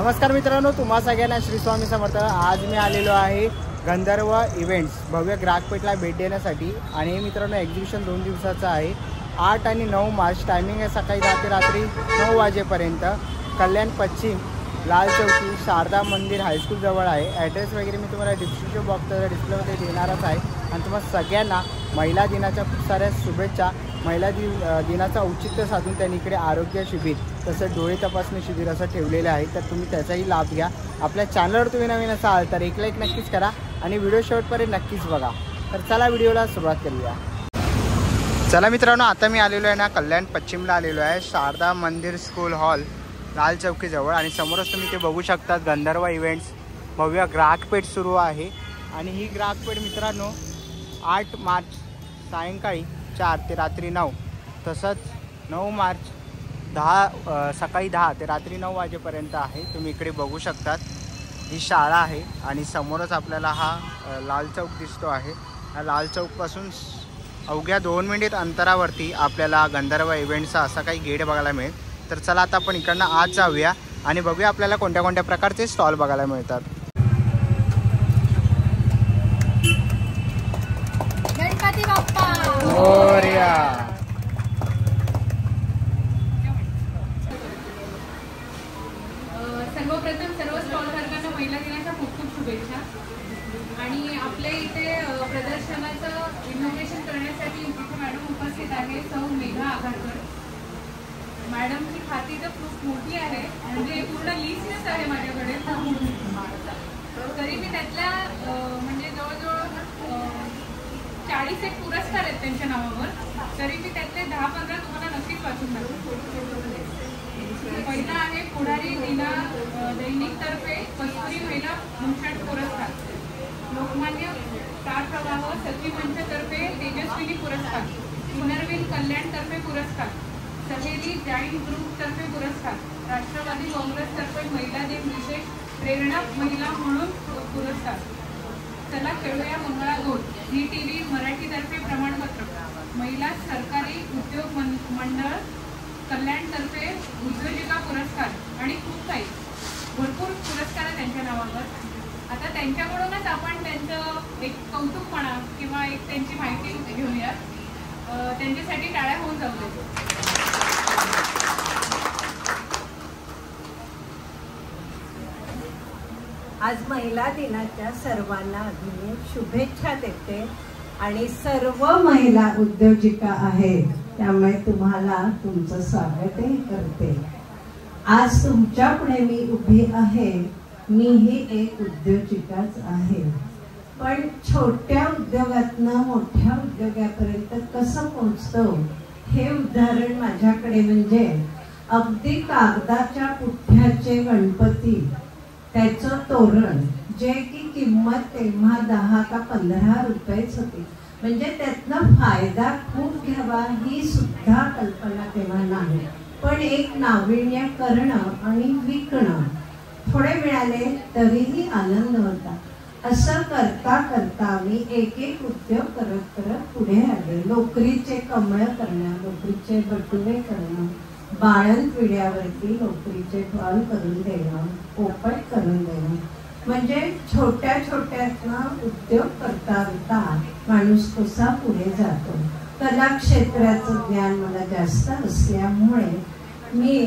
नमस्कार मित्रांनो, तुम्हा सगळ्यांना श्री स्वामी समर्थ। आज मी आलेलो आहे गंधर्व इव्हेंट्स भव्य ग्राहकपेठला भेट देण्यासाठी। आणि हे मित्रांनो एक्झिबिशन 2 दिवसाचं आहे। 8 आणि 9 मार्च टायमिंग आहे सकाळी 10 ते रात्री 9 वाजेपर्यंत। कल्याण पश्चिम लाल चौकी शारदा मंदिर हायस्कूल जवळ आहे। ॲड्रेस वगैरे मी तुम्हाला डिस्क्रिप्शन बॉक्सच्या डिस्प्लेमध्ये देणारच आहे। आणि तुम्हाला सगळ्यांना महिला दिनाच्या खूप साऱ्या शुभेच्छा। महिला दिनाचं औचित्य साधून त्यांनी इकडे आरोग्य शिबिर तसं डोळे तपासणी शिबिर असं ठेवलेलं आहे, तर तुम्ही त्याचाही लाभ घ्या। आपल्या चॅनलवर तुम्ही नवीन असाल तर एक लाईक नक्कीच करा आणि व्हिडिओ शेवटपर्यंत नक्कीच बघा। तर चला व्हिडिओला सुरुवात करूया। चला मित्रांनो, आता मी आलेलो आहे ना कल्याण पश्चिमला आलेलो आहे, शारदा मंदिर स्कूल हॉल लाल चौकीजवळ। आणि समोरच तुम्ही ते बघू शकतात गंधर्व इव्हेंट्स भव्य ग्राहकपेठ सुरू आहे। आणि ही ग्राहकपेठ मित्रांनो 8 मार्च सायंकाळी 4 ते रात्री 9, तसंच 9 मार्च सकाळी 10 ते रात्री 9 वाजेपर्यंत आहे। तुम्ही इकडे बघू शकतात ही शाळा आहे आणि समोरच आपल्याला हा लाल चौक दिसतो आहे। हा लाल चौकपासून अवघ्या 2 मिनिट अंतरावरती आपल्याला गंधर्व इव्हेंटचा असा काही गेट बघायला मिळेल। तर चला आता आपण इकडनं आज जाऊया आणि बघूया आपल्याला कोणत्या कोणत्या प्रकारचे स्टॉल बघायला मिळतात। गणपती बाप्पा मोरया। सर्वप्रथम सर्व स्टॉल धारकांना महिला दिनाच्या खूप खूप शुभेच्छा। आणि आपल्या इथे प्रदर्शनाचं इनोव्हेशन करण्यासाठी इथे मॅडम उपस्थित आहे, सौ मेघा आघाडकर मॅडमची खाती तर खूप मोठी आहे, म्हणजे पूर्ण लिस्टच आहे माझ्याकडे। तरी मी त्यातल्या म्हणजे जवळजवळ 40 एक पुरस्कार आहेत त्यांच्या नावावर, तरी मी त्यातले 10-15 तुम्हाला नक्कीच वाचून दाखवते। पहिला आहे पुढारी दिना दैनिकतर्फे कस्तुरी महिला भूषण पुरस्कार, लोकमान्य स्टार प्रवाह सखी मंचतर्फे तेजस्विनी पुरस्कार, पुनर्विन कल्याणतर्फे पुरस्कार, सहेली जैन ग्रुपतर्फे पुरस्कार, राष्ट्रवादी काँग्रेसतर्फे महिला दिन विशेष प्रेरणा महिला म्हणून पुरस्कार, चला खेळूया मंगळागौर झी TV मराठीतर्फे प्रमाणपत्र, महिला सरकारी उद्योग मंडळ कल्याणतर्फे उद्योजिका पुरस्कार आणि खूप काही भरपूर पुरस्कार आहे त्यांच्या नावावर। आता त्यांच्याकडूनच आपण त्यांचं एक कौतुक म्हणा किंवा एक त्यांची माहिती घेऊया। त्यांच्यासाठी टाळ्या होऊन जाऊ दे। आज महिला दिनाच्या सर्वांना आधी शुभेच्छा देते आणि सर्व महिला उद्योजिका आहेत त्यामुळे तुम्हाला तुमचं स्वागतही करते। आज तुमच्या पुढे मी उभी आहे, मीही एक उद्योजिकाच आहे, पण छोट्या उद्योगातनं मोठ्या उद्योगापर्यंत कसं पोहोचतो हे उदाहरण माझ्याकडे म्हणजे अगदी कागदाच्या पुठ्ठ्याचे गणपती, त्याचं तोरण जे की किंमत तेव्हा 10 का 15 रुपयेच होती, म्हणजे त्यातनं फायदा खूप घ्यावा ही सुद्धा कल्पना तेव्हा नाही, पण एक नाविन्य करणं आणि विकणं थोडे मिळाले तरीही आनंद होता। असं करता करता मी एक एक उद्योग करत करत पुढे आले। लोकरीचे कमळ करणं, लोकरीचे बटुरे करणं, बाळंत विड्यावरती लोकरीचे ढॉल करून देणं, पोपट करून देणं, म्हणजे छोट्या छोट्यातनं उद्योग करता करता माणूस कसा पुढे जातो। कला क्षेत्राचं ज्ञान मला जास्त असल्यामुळे मी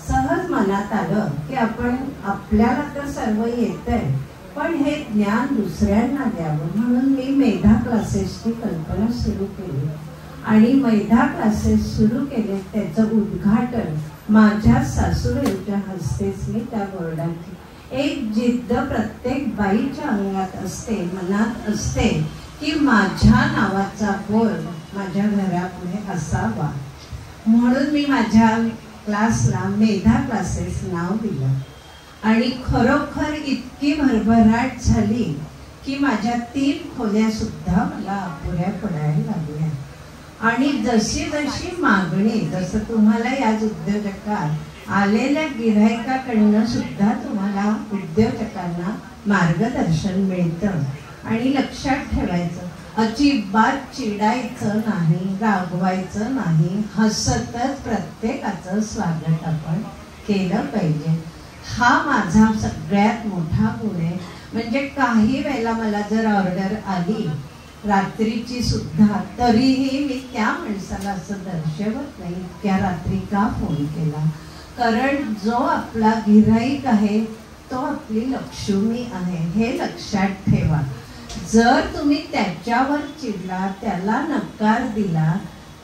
सहज मनात आलं की आपल्याला तर सर्व येतंय, पण हे ज्ञान दुसऱ्यांना द्यावं, म्हणून मी मेधा क्लासेसची कल्पना सुरू केली आणि मेधा क्लासेस सुरू केले। त्याचं उद्घाटन माझ्या सासूबाईंच्या हस्तेच मी त्या बोर्डाची एक जिद्द प्रत्येक बाईच्या अंगात असते, मनात असते की माझ्या नावाचा बोर्ड माझ्या घरापुढे असावा, म्हणून मी माझ्या क्लासला मेधा क्लासेस नाव दिलं। आणि खरोखर इतकी भरभराट झाली की माझ्या 3 खोल्या सुद्धा मला अपुऱ्या पडायला लागल्या। आणि जशी जशी मागणी, जसं तुम्हाला याच उद्योजकात आलेल्या गिऱ्हाईकाकडनं सुद्धा तुम्हाला उद्योजकांना मार्गदर्शन मिळतं। आणि लक्षात ठेवायचं, अजिबात चिडायचं नाही, रागवायचं नाही, हसतच प्रत्येकाचं स्वागत आपण केलं पाहिजे। हा माझा सगळ्यात मोठा गुण आहे. म्हणजे काही वेळेला मला जर ऑर्डर आली रात्रीची सुद्धा, तरीही मी त्या माणसाला असं दर्शवत नाही त्या रात्री का फोन केला. कारण जो आपला गिऱ्हाईक आहे तो आपली लक्ष्मी आहे, हे लक्षात ठेवा. जर तुम्ही त्याच्यावर चिडला, त्याला नकार दिला,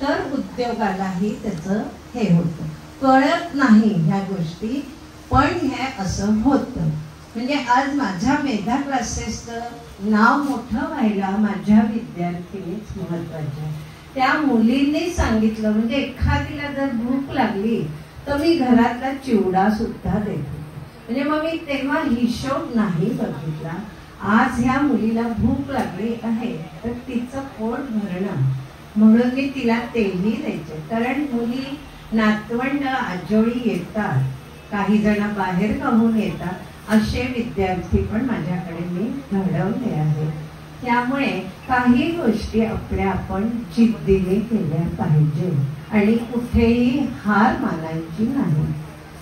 तर उद्योगालाही त्याचं हे होतं. कळत नाही ह्या गोष्टी, पण हे असं होतं. म्हणजे आज माझ्या मेधा क्लासेसचं नाव मोठं व्हायला माझ्या विद्यार्थिनीच महत्वाच्या. त्या मुलींनी सांगितलं, म्हणजे एखादीला जर भूक लागली तर मी घरातला चिवडा सुद्धा देते. म्हणजे मग मी तेव्हा हिशोब नाही बघितला. आज ह्या मुलीला भूक लागली आहे तर तिचं पोट भरणं म्हणून मी तिला तेही द्यायचे. कारण मुली नातवंड आजोळी येतात, काही जण बाहेर गावून येतात, असे विद्यार्थी पण माझ्याकडे मी घडवले आहे. त्यामुळे काही गोष्टी आपल्या आपण जिद्दीने केल्या पाहिजे आणि कुठेही हार मानायची नाही.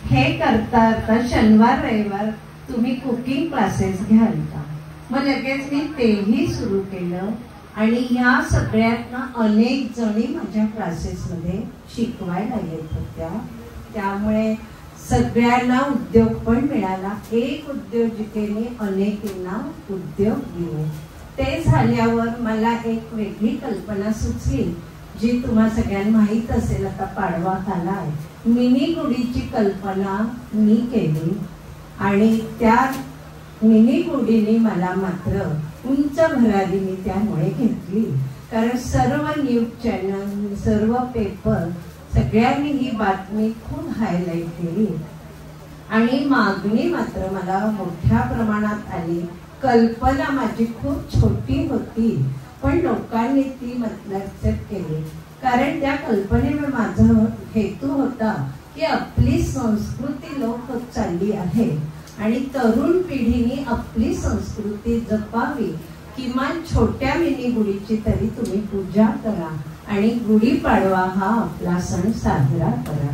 हे करता शनिवार रविवार तुम्ही कुकिंग क्लासेस घ्याल का? मग लगेच मी तेही सुरू केलं आणि ह्या सगळ्यातनं अनेक जणी माझ्या क्लासेसमध्ये शिकवायला येत होत्या. त्यामुळे सगळ्यांना उद्योग पण मिळाला. एक उद्योजिकेने अनेकींना उद्योग दिले. ते झाल्यावर मला एक वेगळी कल्पना सुचली, जी तुम्हा सगळ्यांना माहीत असेल. आता पाडवा आलाय, मिनी गुढीची कल्पना मी केली आणि त्या मिनी गुढीने मला मात्र उंच भरारी मी त्यामुळे घेतली. कारण सर्व न्यूज चॅनल, सर्व पेपर सगळ्यांनी ही बातमी खूप हायलाईट केली आणि मागणी मात्र मला मोठ्या प्रमाणात आली. कल्पना माझी खूप छोटी होती, पण लोकांनी ती एक्सेप्ट केली. कारण त्या कल्पनेवर माझा हेतू होता की आपली संस्कृती लोप होत चालली आहे आणि तरुण पिढीने आपली संस्कृती जपावी. किमान छोट्या मिनी गुढीची तरी तुम्ही पूजा करा आणि गुढीपाडवा हा आपला सण साजरा करा.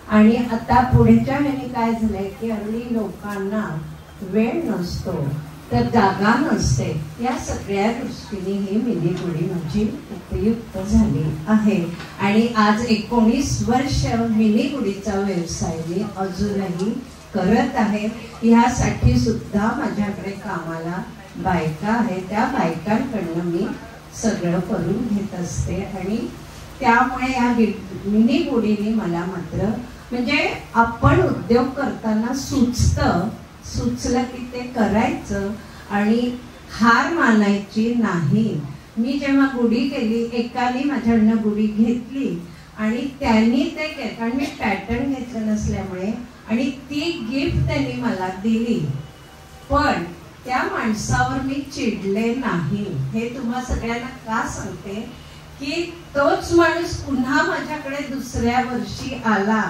आणि आता पुढच्या ह्याने काय झालंय की हल्ली लोकांना वेळ नसतो, तर जागा नसते. या सगळ्या दृष्टीने ही मिनी गुढी माझी उपयुक्त झाली आहे. आणि आज 19 वर्ष मिनी गुढीचा व्यवसाय मी अजूनही करत आहे. ह्यासाठी सुद्धा माझ्याकडे कामाला बायका आहेत. त्या बायकांकडनं मी सगळं करून घेत असते आणि त्यामुळे या मिनी गुढीने मला मात्र म्हणजे आपण उद्योग करताना सुचलं की ते करायचं आणि हार मानायची नाही. मी जेव्हा गुढी केली, एकाने माझ्याकडनं गुढी घेतली आणि त्यांनी ते कारण मी पॅटर्न घेतलं नसल्यामुळे आणि ती गिफ्ट त्यांनी मला दिली, पण त्या माणसावर मी चिडले नाही. हे तुम्हा सगळ्यांना का सांगते की तोच माणूस पुन्हा माझ्याकडे दुसऱ्या वर्षी आला,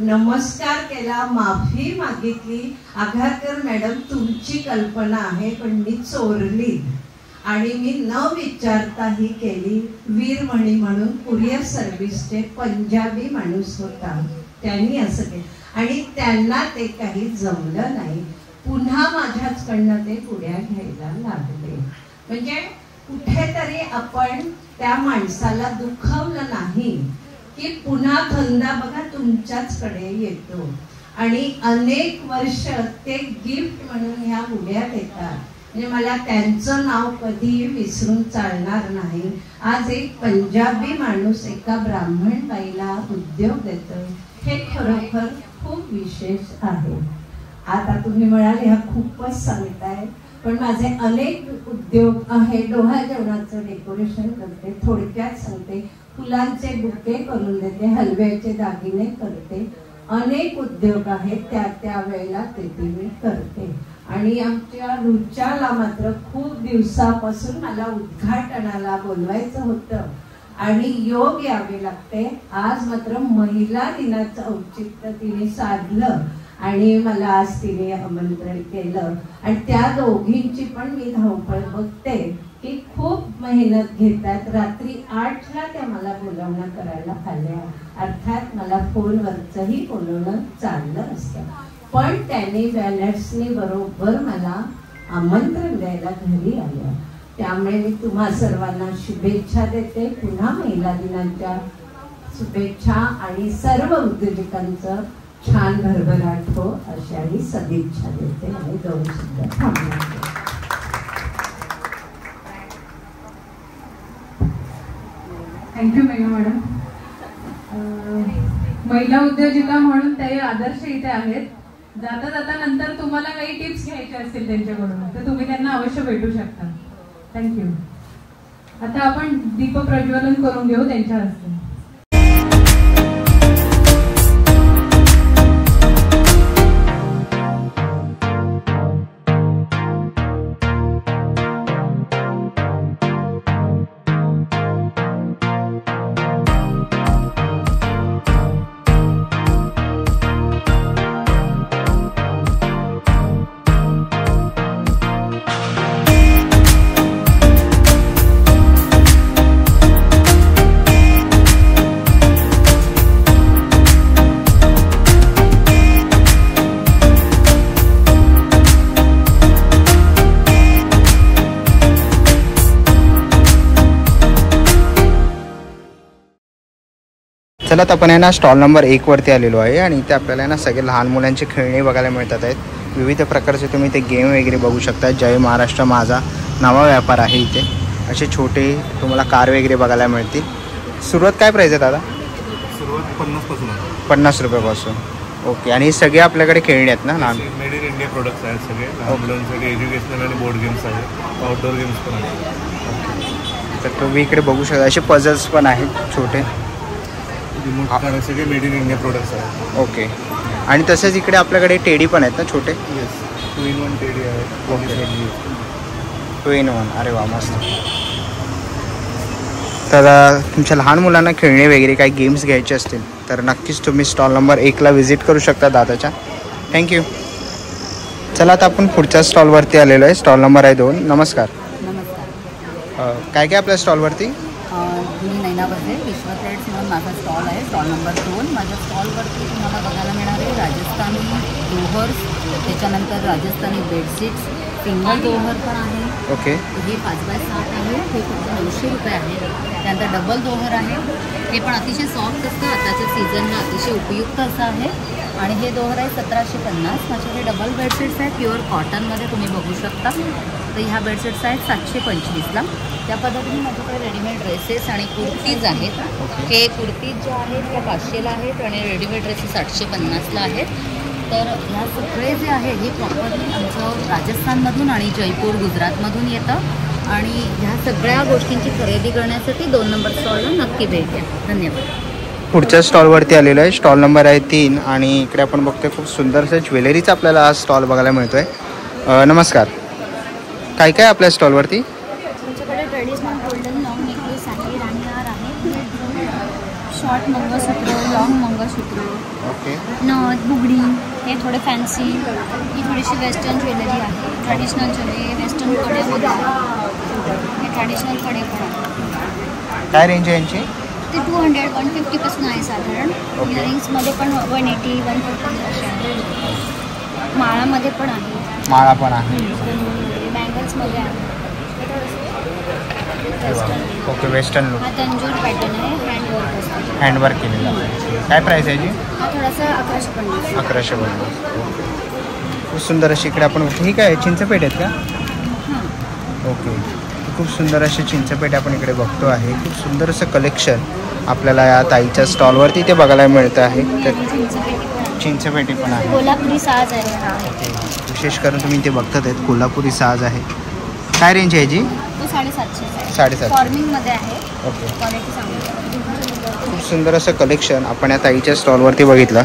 नमस्कार केला, माफी मागितली. आघारकर मॅडम तुमची कल्पना आहे पण मी चोरली आणि मी न विचारताही केली. वीरमणी म्हणून कुरिअर सर्व्हिसचे पंजाबी माणूस होता, त्यांनी असं केलं आणि त्यांना ते काही जमलं नाही. पुन्हा माझ्याचकडनं ते पुढ्या घ्यायला लागले. म्हणजे कुठेतरी आपण त्या माणसाला दुखवलं नाही की पुन्हा धंदा बघा तुमच्याचकडे येतो आणि अनेक वर्ष ते गिफ्ट म्हणून ह्या गुढ्या देतात. म्हणजे मला त्यांचं नाव कधी विसरून चालणार नाही. आज एक पंजाबी माणूस एका ब्राह्मण बाईला उद्योग देतोय, हे खरोखर खूप विशेष आहे. आता तुम्ही म्हणाले ह्या खूपच सांगताय, पण माझे अनेक उद्योग आहे. डोहा जेवणाचं डेकोरेशन करते, थोडक्यात सांगते, फुलांचे बुके करून देते, हलव्याचे दागिने करते. अनेक उद्योग आहेत, त्या वेळेला ते मी करते. आणि आमच्या रुचाला मात्र खूप दिवसापासून मला उद्घाटनाला बोलवायचं होतं आणि योग यावे लागते. आज मात्र महिला दिनाचं औचित्य तिने साधलं आणि मला आज तिने आमंत्रण केलं आणि त्या दोघींची पण मी धावपळ बघते की खूप मेहनत घेतात. रात्री 8ला त्या मला बोलावणं करायला आल्या. अर्थात मला फोनवरचंही बोलवणं चाललं असतं. पण त्यांनी वॅलेट्सनी बरोबर मला आमंत्रण द्यायला घरी आलं. त्यामुळे मी तुम्हा सर्वांना शुभेच्छा देते. पुन्हा महिला दिनाच्या शुभेच्छा आणि सर्व उद्योजकांचं छान भरभराट हो अशाही सदिच्छा देते आणि जाऊन सुद्धा थांबणार. Thank you Megha madam. महिला उद्योजिका म्हणून ते आदर्श इथे आहेत. जाता जाता नंतर तुम्हाला काही टिप्स घ्यायचे असतील त्यांच्याकडून तर तुम्ही त्यांना अवश्य भेटू शकता. थँक्यू. आता आपण दीप प्रज्वलन करून घेऊ त्यांच्या हस्ते. चला तर आपण आहे ना स्टॉल नंबर 1 वरती आलेलो आहे आणि इथे आपल्याला ना सगळे लहान मुलांचे खेळणे बघायला मिळतात आहेत. विविध प्रकारचे तुम्ही ते गेम वगैरे बघू शकता. जय महाराष्ट्र माझा नवा व्यापार आहे. इथे असे छोटे तुम्हाला कार वगैरे बघायला मिळतील. सुरुवात काय प्राईस आहे दादा? सुरुवात 50 पासून आहे. 50 रुपयापासून. ओके. आणि हे सगळे आपल्याकडे खेळणे आहेत ना लहान? मेड इन इंडिया प्रोडक्ट्स आहेत सगळे. लहान मुलांसाठी एज्युकेशनल आणि बोर्ड गेम्स आहेत. आउटडोर गेम्स पण आहेत. तर तुम्ही इकडे बघू शकता असे पझल्स पण आहेत छोटे. सगळे मेड इन इंडिया प्रोडक्ट्स आहेत. ओके. आणि तसेच इकडे आपल्याकडे टेडी पण आहेत ना छोटे? येस. 2 in 1 टेडी आहे. ओके. 2 in 1. अरे वा मस्त. तर तुमच्या लहान मुलांना खेळणे वगैरे काही गेम्स घ्यायचे असतील तर नक्कीच तुम्ही स्टॉल नंबर 1ला व्हिजिट करू शकता दादाच्या. थँक्यू. चला आता आपण पुढच्या स्टॉलवरती आलेलो आहे. स्टॉल नंबर आहे 2. नमस्कार. नमस्कार. काय काय आपल्या स्टॉलवरती? मी नैना बसे. विश्व ट्रेड्स म्हणून माझा स्टॉल आहे. Stall number 2. माझ्या स्टॉलवरती तुम्हाला बघायला मिळणार आहे राजस्थानी दोहर्स, त्याच्यानंतर राजस्थानी बेडशीट्स, सिंगल दोहर पण आहे. ओके. हे 5x7 आहे. हे फक्त 900 रुपये आहे. त्यानंतर डबल दोहर आहे. हे पण अतिशय सॉफ्ट असतं. आताच्या सीझनला अतिशय उपयुक्त असं आहे. आणि हे दोहर आहे 1750. माझ्याकडे डबल बेडशीट्स आहेत प्युअर कॉटनमध्ये तुम्ही बघू शकता. तर ह्या बेडशीट्स आहेत 725ला. त्या पद्धतीने माझ्याकडे रेडीमेड ड्रेसेस आणि कुर्तीज आहेत. हे कुर्तीज ज्या आहेत त्या 500ला आहेत आणि रेडीमेड ड्रेसेस 850ला आहेत. तर ह्या सगळे जे आहे हे प्रॉपरली आमचं राजस्थानमधून आणि जयपूर गुजरातमधून येतं. आणि ह्या सगळ्या गोष्टींची खरेदी करण्यासाठी 2 नंबर स्टॉलला नक्की भेट द्या. धन्यवाद. पुढच्या स्टॉलवरती आलेलो आहे. स्टॉल नंबर आहे 3 आणि इकडे आपण बघतोय खूप सुंदरसं ज्वेलरीचा आपल्याला हा स्टॉल बघायला मिळतो आहे. नमस्कार. काय काय आपल्या स्टॉलवरती? तुमच्याकडे ट्रेडिशनल गोल्डन लॉंग नेकलेस आहे, राणीहार आहे, शॉर्ट मंगळसूत्र, लॉंग मंगळसूत्र, ओके, नथ, बुगडी, हे थोडे फॅन्सी. ही थोडीशी वेस्टर्न ज्वेलरी आहे. ट्रेडिशनल ज्वेलरी वेस्टर्न कडेमध्ये हे ट्रॅडिशनल कडे पण आहे. काय रेंज आहे यांची? ते 200, 150पासून आहे साधारण. इयरिंग्समध्ये पण 180, 150 असे आहे. माळामध्ये पण आहे. माळा पण आहे. बँगल्समध्ये आहे. ओके. Western look. हा तंजूर पॅटर्न आहे. हँडवर्क असतो. हँडवर्क केलेला आहे. काय प्राईस आहे याची? हा थोडासा 1150. 1150. खूप सुंदर अशी इकडे आपण ठीक आहे. चिंचपेठ आहेत का? ओके. खूप सुंदर अशी चिंचपेठ आपण इकडे बघतो आहे. खूप सुंदर असं कलेक्शन आपल्याला या ताईच्या स्टॉलवरती ते बघायला मिळतं आहे. चिंचपेठी पण आहे. कोल्हापुरी साज आहे. विशेष करून तुम्ही ते बघतात आहेत कोल्हापुरी साज आहे. काय रेंज आहे याची? 750. 750. फॉर्मिंगमध्ये आहे. ओके. क्वालिटी चांगली. खूप सुंदर असं कलेक्शन आपण या ताईच्या स्टॉलवरती बघितलं.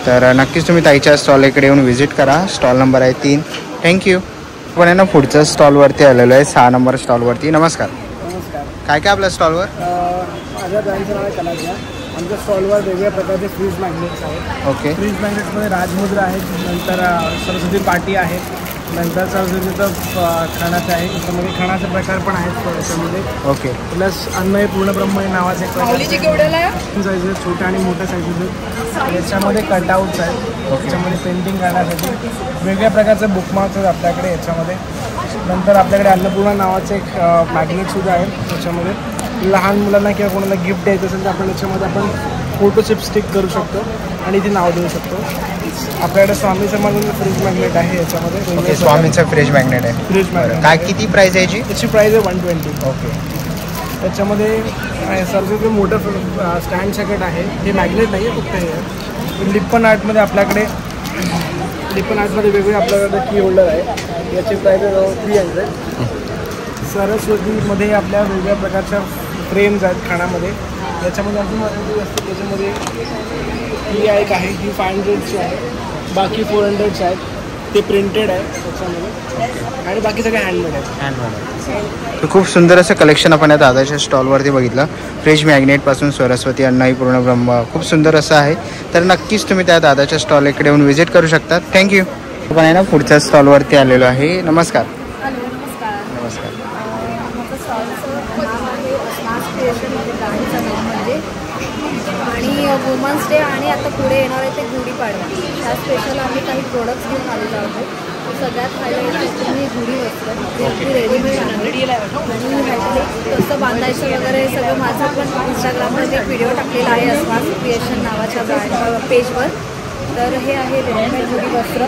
तर नक्कीच तुम्ही ताईच्या स्टॉल इकडे येऊन व्हिजिट करा. स्टॉल नंबर आहे 3. थँक्यू. आपण आहे ना पुढच्या स्टॉलवरती आलेलो आहे 6 नंबर स्टॉलवरती. नमस्कार. नमस्कार. काय काय आपल्या स्टॉलवर? माझ्या ब्रँडचं नाव आहे कलाज्या. आमच्या स्टॉलवर वेगवेगळ्या प्रकारचे फ्रीज मॅग्नेट्स आहेत. ओके. फ्रीज मॅग्नेट्समध्ये राजमुद्रा आहेत, नंतर सरस्वती पाटी आहेत, नंतर सरस्वतीचं खाण्याचं आहे. त्याच्यामध्ये खाण्याचे प्रकार पण आहेत याच्यामध्ये. ओके. प्लस अन्नय पूर्णब्रह्म नावाचे एक माऊलीची केवढ्याला आहे? साईज आहेत, छोट्या आणि मोठ्या साईजेस. याच्यामध्ये कटआउट्स आहेत. याच्यामध्ये पेंटिंग करण्यासाठी वेगळ्या प्रकारचे बुकमार्क्स आहेत आपल्याकडे याच्यामध्ये. नंतर आपल्याकडे अन्नपूर्णा नावाचे एक मॅग्नेटसुद्धा आहे. त्याच्यामध्ये लहान मुलांना किंवा कोणाला गिफ्ट द्यायचं असेल तर आपण याच्यामध्ये आपण फोटोचिप स्टिक करू शकतो आणि ते नाव देऊ शकतो. आपल्याकडे स्वामी समर्थांचं फ्रीज मॅग्नेट आहे याच्यामध्ये. स्वामीचं फ्रीज मॅग्नेट आहे. फ्रीज मॅग्नेट काय किती प्राइस आहे याची? याची प्राईस आहे 120. ओके. त्याच्यामध्ये सर्व मोठं स्टँड सॅकेट आहे. हे मॅग्नेट नाही आहे, फक्त हे आहे. लिप्पन आर्टमध्ये आपल्याकडे वेगवेगळे आपल्याकडे की होल्डर आहे. याची प्राईस आहे 300. सरस्वतीमध्ये आपल्या वेगवेगळ्या प्रकारच्या फ्रेम्स आहेत खाण्यामध्ये. याच्यामध्ये अजून व्हरायटी असते. त्याच्यामध्ये ही एक आहे, ही 500ची आहे. बाकी 400चे आहेत. ते प्रिंटेड आहे त्याच्यामध्ये आणि बाकी सगळे हँडमेड आहेत. तर खूप सुंदर असं कलेक्शन आपण या दादाच्या स्टॉलवरती बघितलं. फ्रीज मॅग्नेटपासून सरस्वती, अन्नई पूर्णब्रह्म खूप सुंदर असं आहे. तर नक्कीच तुम्ही त्या दादाच्या स्टॉल इकडे येऊन व्हिजिट करू शकता. थँक्यू. आपण आहे ना पुढच्या स्टॉलवरती आलेलो आहे. नमस्कार. हॅलो, नमस्कार. नमस्कार. माझं स्टॉलचं नाव आहे स्मार्ट क्रिएशनमध्ये गाडीचा नावमध्ये आणि वुमन्स डे आणि आता पुढे येणार आहे ते गुढीपाडवा. त्या स्पेशल आम्ही काही प्रोडक्ट्स घेऊन आलेलो आहोत. सगळ्यात हायलाईट तुम्ही गुढी वस्त्र ती रेडीमेड आहे आणि ह्याच्यात कसं बांधायचं वगैरे सगळं माझं पण इंस्टाग्राममध्ये एक व्हिडिओ टाकलेला आहे स्मार्ट क्रिएशन नावाच्या पेजवर. तर हे आहे रेडीमेड गुढी वस्त्र.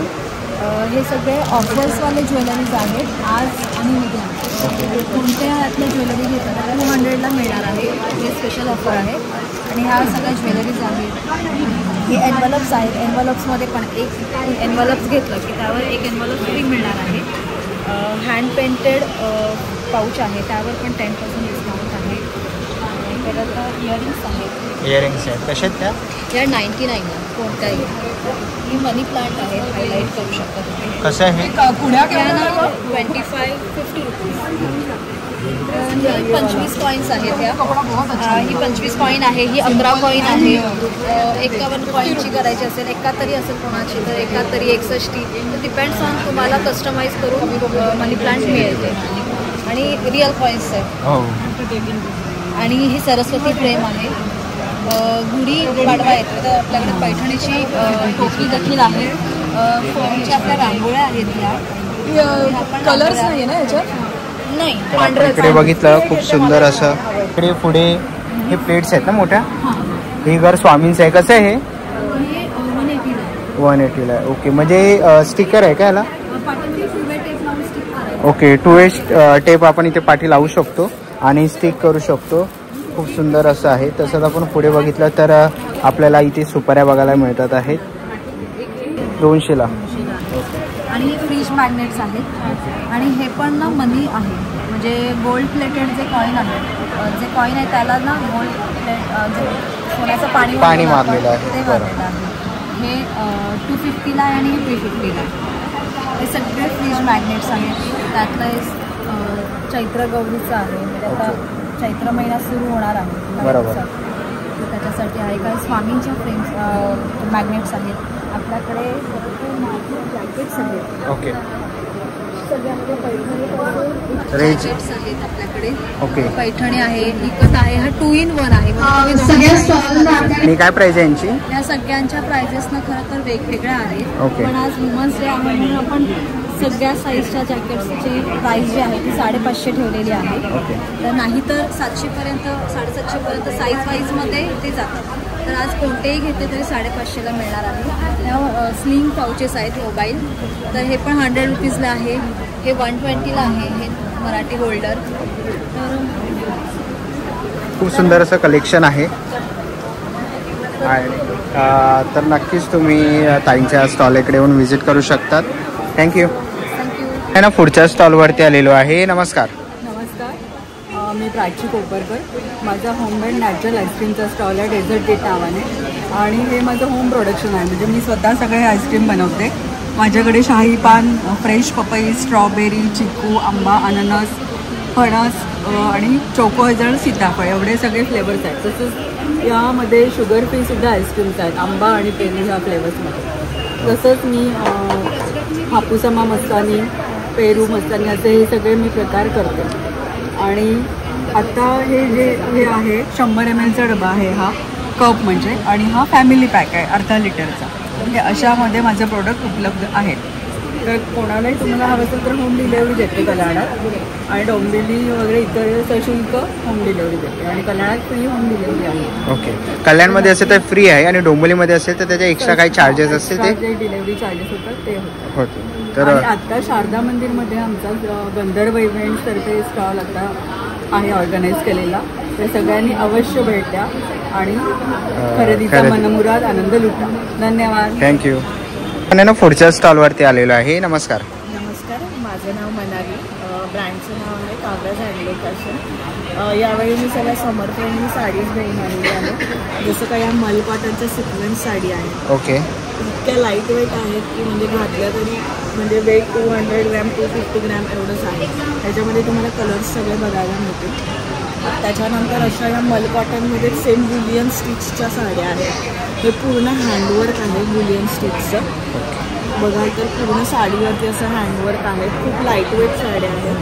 हे सगळे ऑफर्सवाले ज्वेलरीज आहेत आज आणि उद्या. कोणत्या यातल्या ज्वेलरी घेतात 200ला मिळणार आहे. हे स्पेशल ऑफर आहे आणि ह्या सगळ्या ज्वेलरीज आहेत. हे एन्व्हलप्स आहेत. एन्व्हलप्समध्ये पण एक एन्व्हलप्स घेतलं की त्यावर एक एन्व्हलप फ्री मिळणार आहे. हँड पेंटेड पाऊच आहे त्यावर पण 10% डिस्काउंट आहे. परत इयरिंग्स आहेत. इयरिंग्स आहेत कसे आहेत त्या? या 99 कोणत्याही. ही मनी प्लांट आहे, हायलाईट करू शकता तुम्ही. कसं आहे? पुढ्या 25-50 रुपीज. ही 25 कॉईन्स आहेत ह्या. ही 25 कॉईन आहे. ही 11 कॉईन आहे. 51 कॉईनची करायची असेल, एकाहत्तरी असेल कोणाची तर 71, 61 तर डिपेंड्स ऑन तुम्हाला कस्टमाइज करून मनी प्लांट मिळेल ते. आणि रिअल कॉईन्स आहेत. हो. आणि ही सरस्वती फ्रेम आहे. गुढी पाडवा येतो तर आपल्याकडे पैठणीची टोपी देखील आहे. फोनच्या आपल्या रांगोळ्या आहेत ह्या. कलर्स नाही ना याच्यात? नाही, इकडे बघितलं खूप सुंदर असं. इकडे पुढे हे प्लेट्स आहेत ना मोठ्या. हे घर स्वामींचं आहे. कसं आहे हे? 180ला आहे. ओके. म्हणजे स्टिकर आहे का याला? ओके. 2way टेप आपण इथे पाठी लावू शकतो आणि स्टिक करू शकतो. खूप सुंदर असं आहे. तसंच आपण पुढे बघितलं तर आपल्याला इथे सुपाऱ्या बघायला मिळतात आहेत 200ला. आणि हे फ्रीज मॅग्नेट्स आहेत आणि हे पण ना मनी आहे. म्हणजे गोल्ड प्लेटेड जे कॉईन आहे, जे कॉईन आहे त्याला ना गोल्ड प्लेट जे सोन्याचं पाणी मारलेलं आहे ते मारलेलं आहे. हे 250ला आहे आणि 350ला आहे. हे सगळे फ्रीज मॅग्नेट्स आहेत. त्यातलं चैत्र गौरीचं आहे. म्हणजे आता चैत्र महिना सुरू होणार आहे. बरोबर. त्याच्यासाठी आहे. काही स्वामींच्या फ्रेम्स मॅग्नेट्स आहेत. आपल्याकडे जॅकेट्स आहेत. ओके. सगळ्यामध्ये पैठणी जॅकेट्स आहेत आपल्याकडे. ओके. पैठणी आहे, इकत आहे. हा 2-in-1 आहे. आणि काय प्राइस आहे यांची? या सगळ्यांच्या प्राइजेसना खरं तर वेगवेगळ्या आहेत. ओके. पण आज वुमन्स डे आहे म्हणून आपण सगळ्या साईजच्या जॅकेट्सची प्राइस जी आहे ती 550 ठेवलेली आहे. तर नाही तर 700पर्यंत 750पर्यंत साईज वाईजमध्ये ते जातात. तर आज कोणतेही घेतले तरी 550ला मिळणार आहे. त्या स्लिंग पाउचेस आहेत मोबाईल. तर हे पण 100 रुपीजला आहे. हे 120ला आहे. हे मराठी होल्डर. तर खूप सुंदर असं कलेक्शन आहे. तर नक्कीच तुम्ही ताईंच्या स्टॉल इकडे येऊन व्हिजिट करू शकतात. थँक्यू. आहे ना पुढच्या स्टॉलवरती आलेलो आहे. नमस्कार. नमस्कार. मी प्राची कोपरकर. माझा होममेड नॅचरल आईस्क्रीमचा स्टॉल आहे डेझर्ट गेट नावाने आणि हे माझं होम प्रोडक्शन आहे. म्हणजे मी स्वतः सगळे आईस्क्रीम बनवते. माझ्याकडे शाही पान, फ्रेश पपई, स्ट्रॉबेरी, चिकू, आंबा, अननस, फणस आणि चोको हजळ, सीताफळ एवढे सगळे फ्लेवर्स आहेत. तसंच यामध्ये शुगर फ्रीसुद्धा आईस्क्रीम्स आहेत. आंबा आणि पेरी ह्या फ्लेवर्समध्ये. तसंच मी हापूसमा मस्तानी, पेरू मस्तानी असे हे सगळे मी प्रकार करते. आणि आता हे आहे 100 ml डबा आहे हा कप म्हणजे, आणि हा फॅमिली पॅक आहे अर्धा लिटरचा. हे अशामध्ये माझे प्रोडक्ट उपलब्ध आहेत. तर कोणालाही तुम्हाला हवं असेल तर होम डिलेवरी देते कल्याणात, आणि डोंबिवली वगैरे इतर सशुल्क होम डिलेवरी देते, आणि कल्याणात फ्री होम डिलेवरी आहे. ओके. कल्याणमध्ये असेल तर फ्री आहे, आणि डोंबिवलीमध्ये असेल तर त्याचे एक्स्ट्रा काही चार्जेस असतील ते डिलेवरी चार्जेस होतात ते होते. तर आता शारदा मंदिरमध्ये आमचा गंधर्व इव्हेंट्स तर्फे स्टॉल आता आहे ऑर्गनाईज केलेला. तर सगळ्यांनी अवश्य भेट द्या आणि खरेदीचा मनमुराद आनंद लुटा. धन्यवाद. थँक्यू. आणि पुढच्या स्टॉलवरती आलेलो आहे. नमस्कार. नमस्कार, माझं नाव मनाली, ब्रँडचं नाव आहे कागज हँडलो फॅशन. यावेळी मी सगळ्या समर फ्रेंडली साडीज घेऊन आलेली आहे. जसं का या मल कॉटनच्या सिक्वेन्स साडी आहे. ओके. इतक्या लाईट वेट आहेत की म्हणजे घातल्या तरी म्हणजे वेट 200 ग्रॅम 250 ग्रॅम एवढंच आहे. त्याच्यामध्ये तुम्हाला कलर्स सगळे बघायला मिळतील. त्याच्यानंतर अशा या मल कॉटनमध्ये सेम बुलियन स्टिचच्या साड्या आहेत. हे पूर्ण हँडवर्क आहे बुलियन स्टिचचं. बघाल तर पूर्ण साडीवरती असं हँडवर्क आहे. खूप लाईटवेट साड्या आहेत.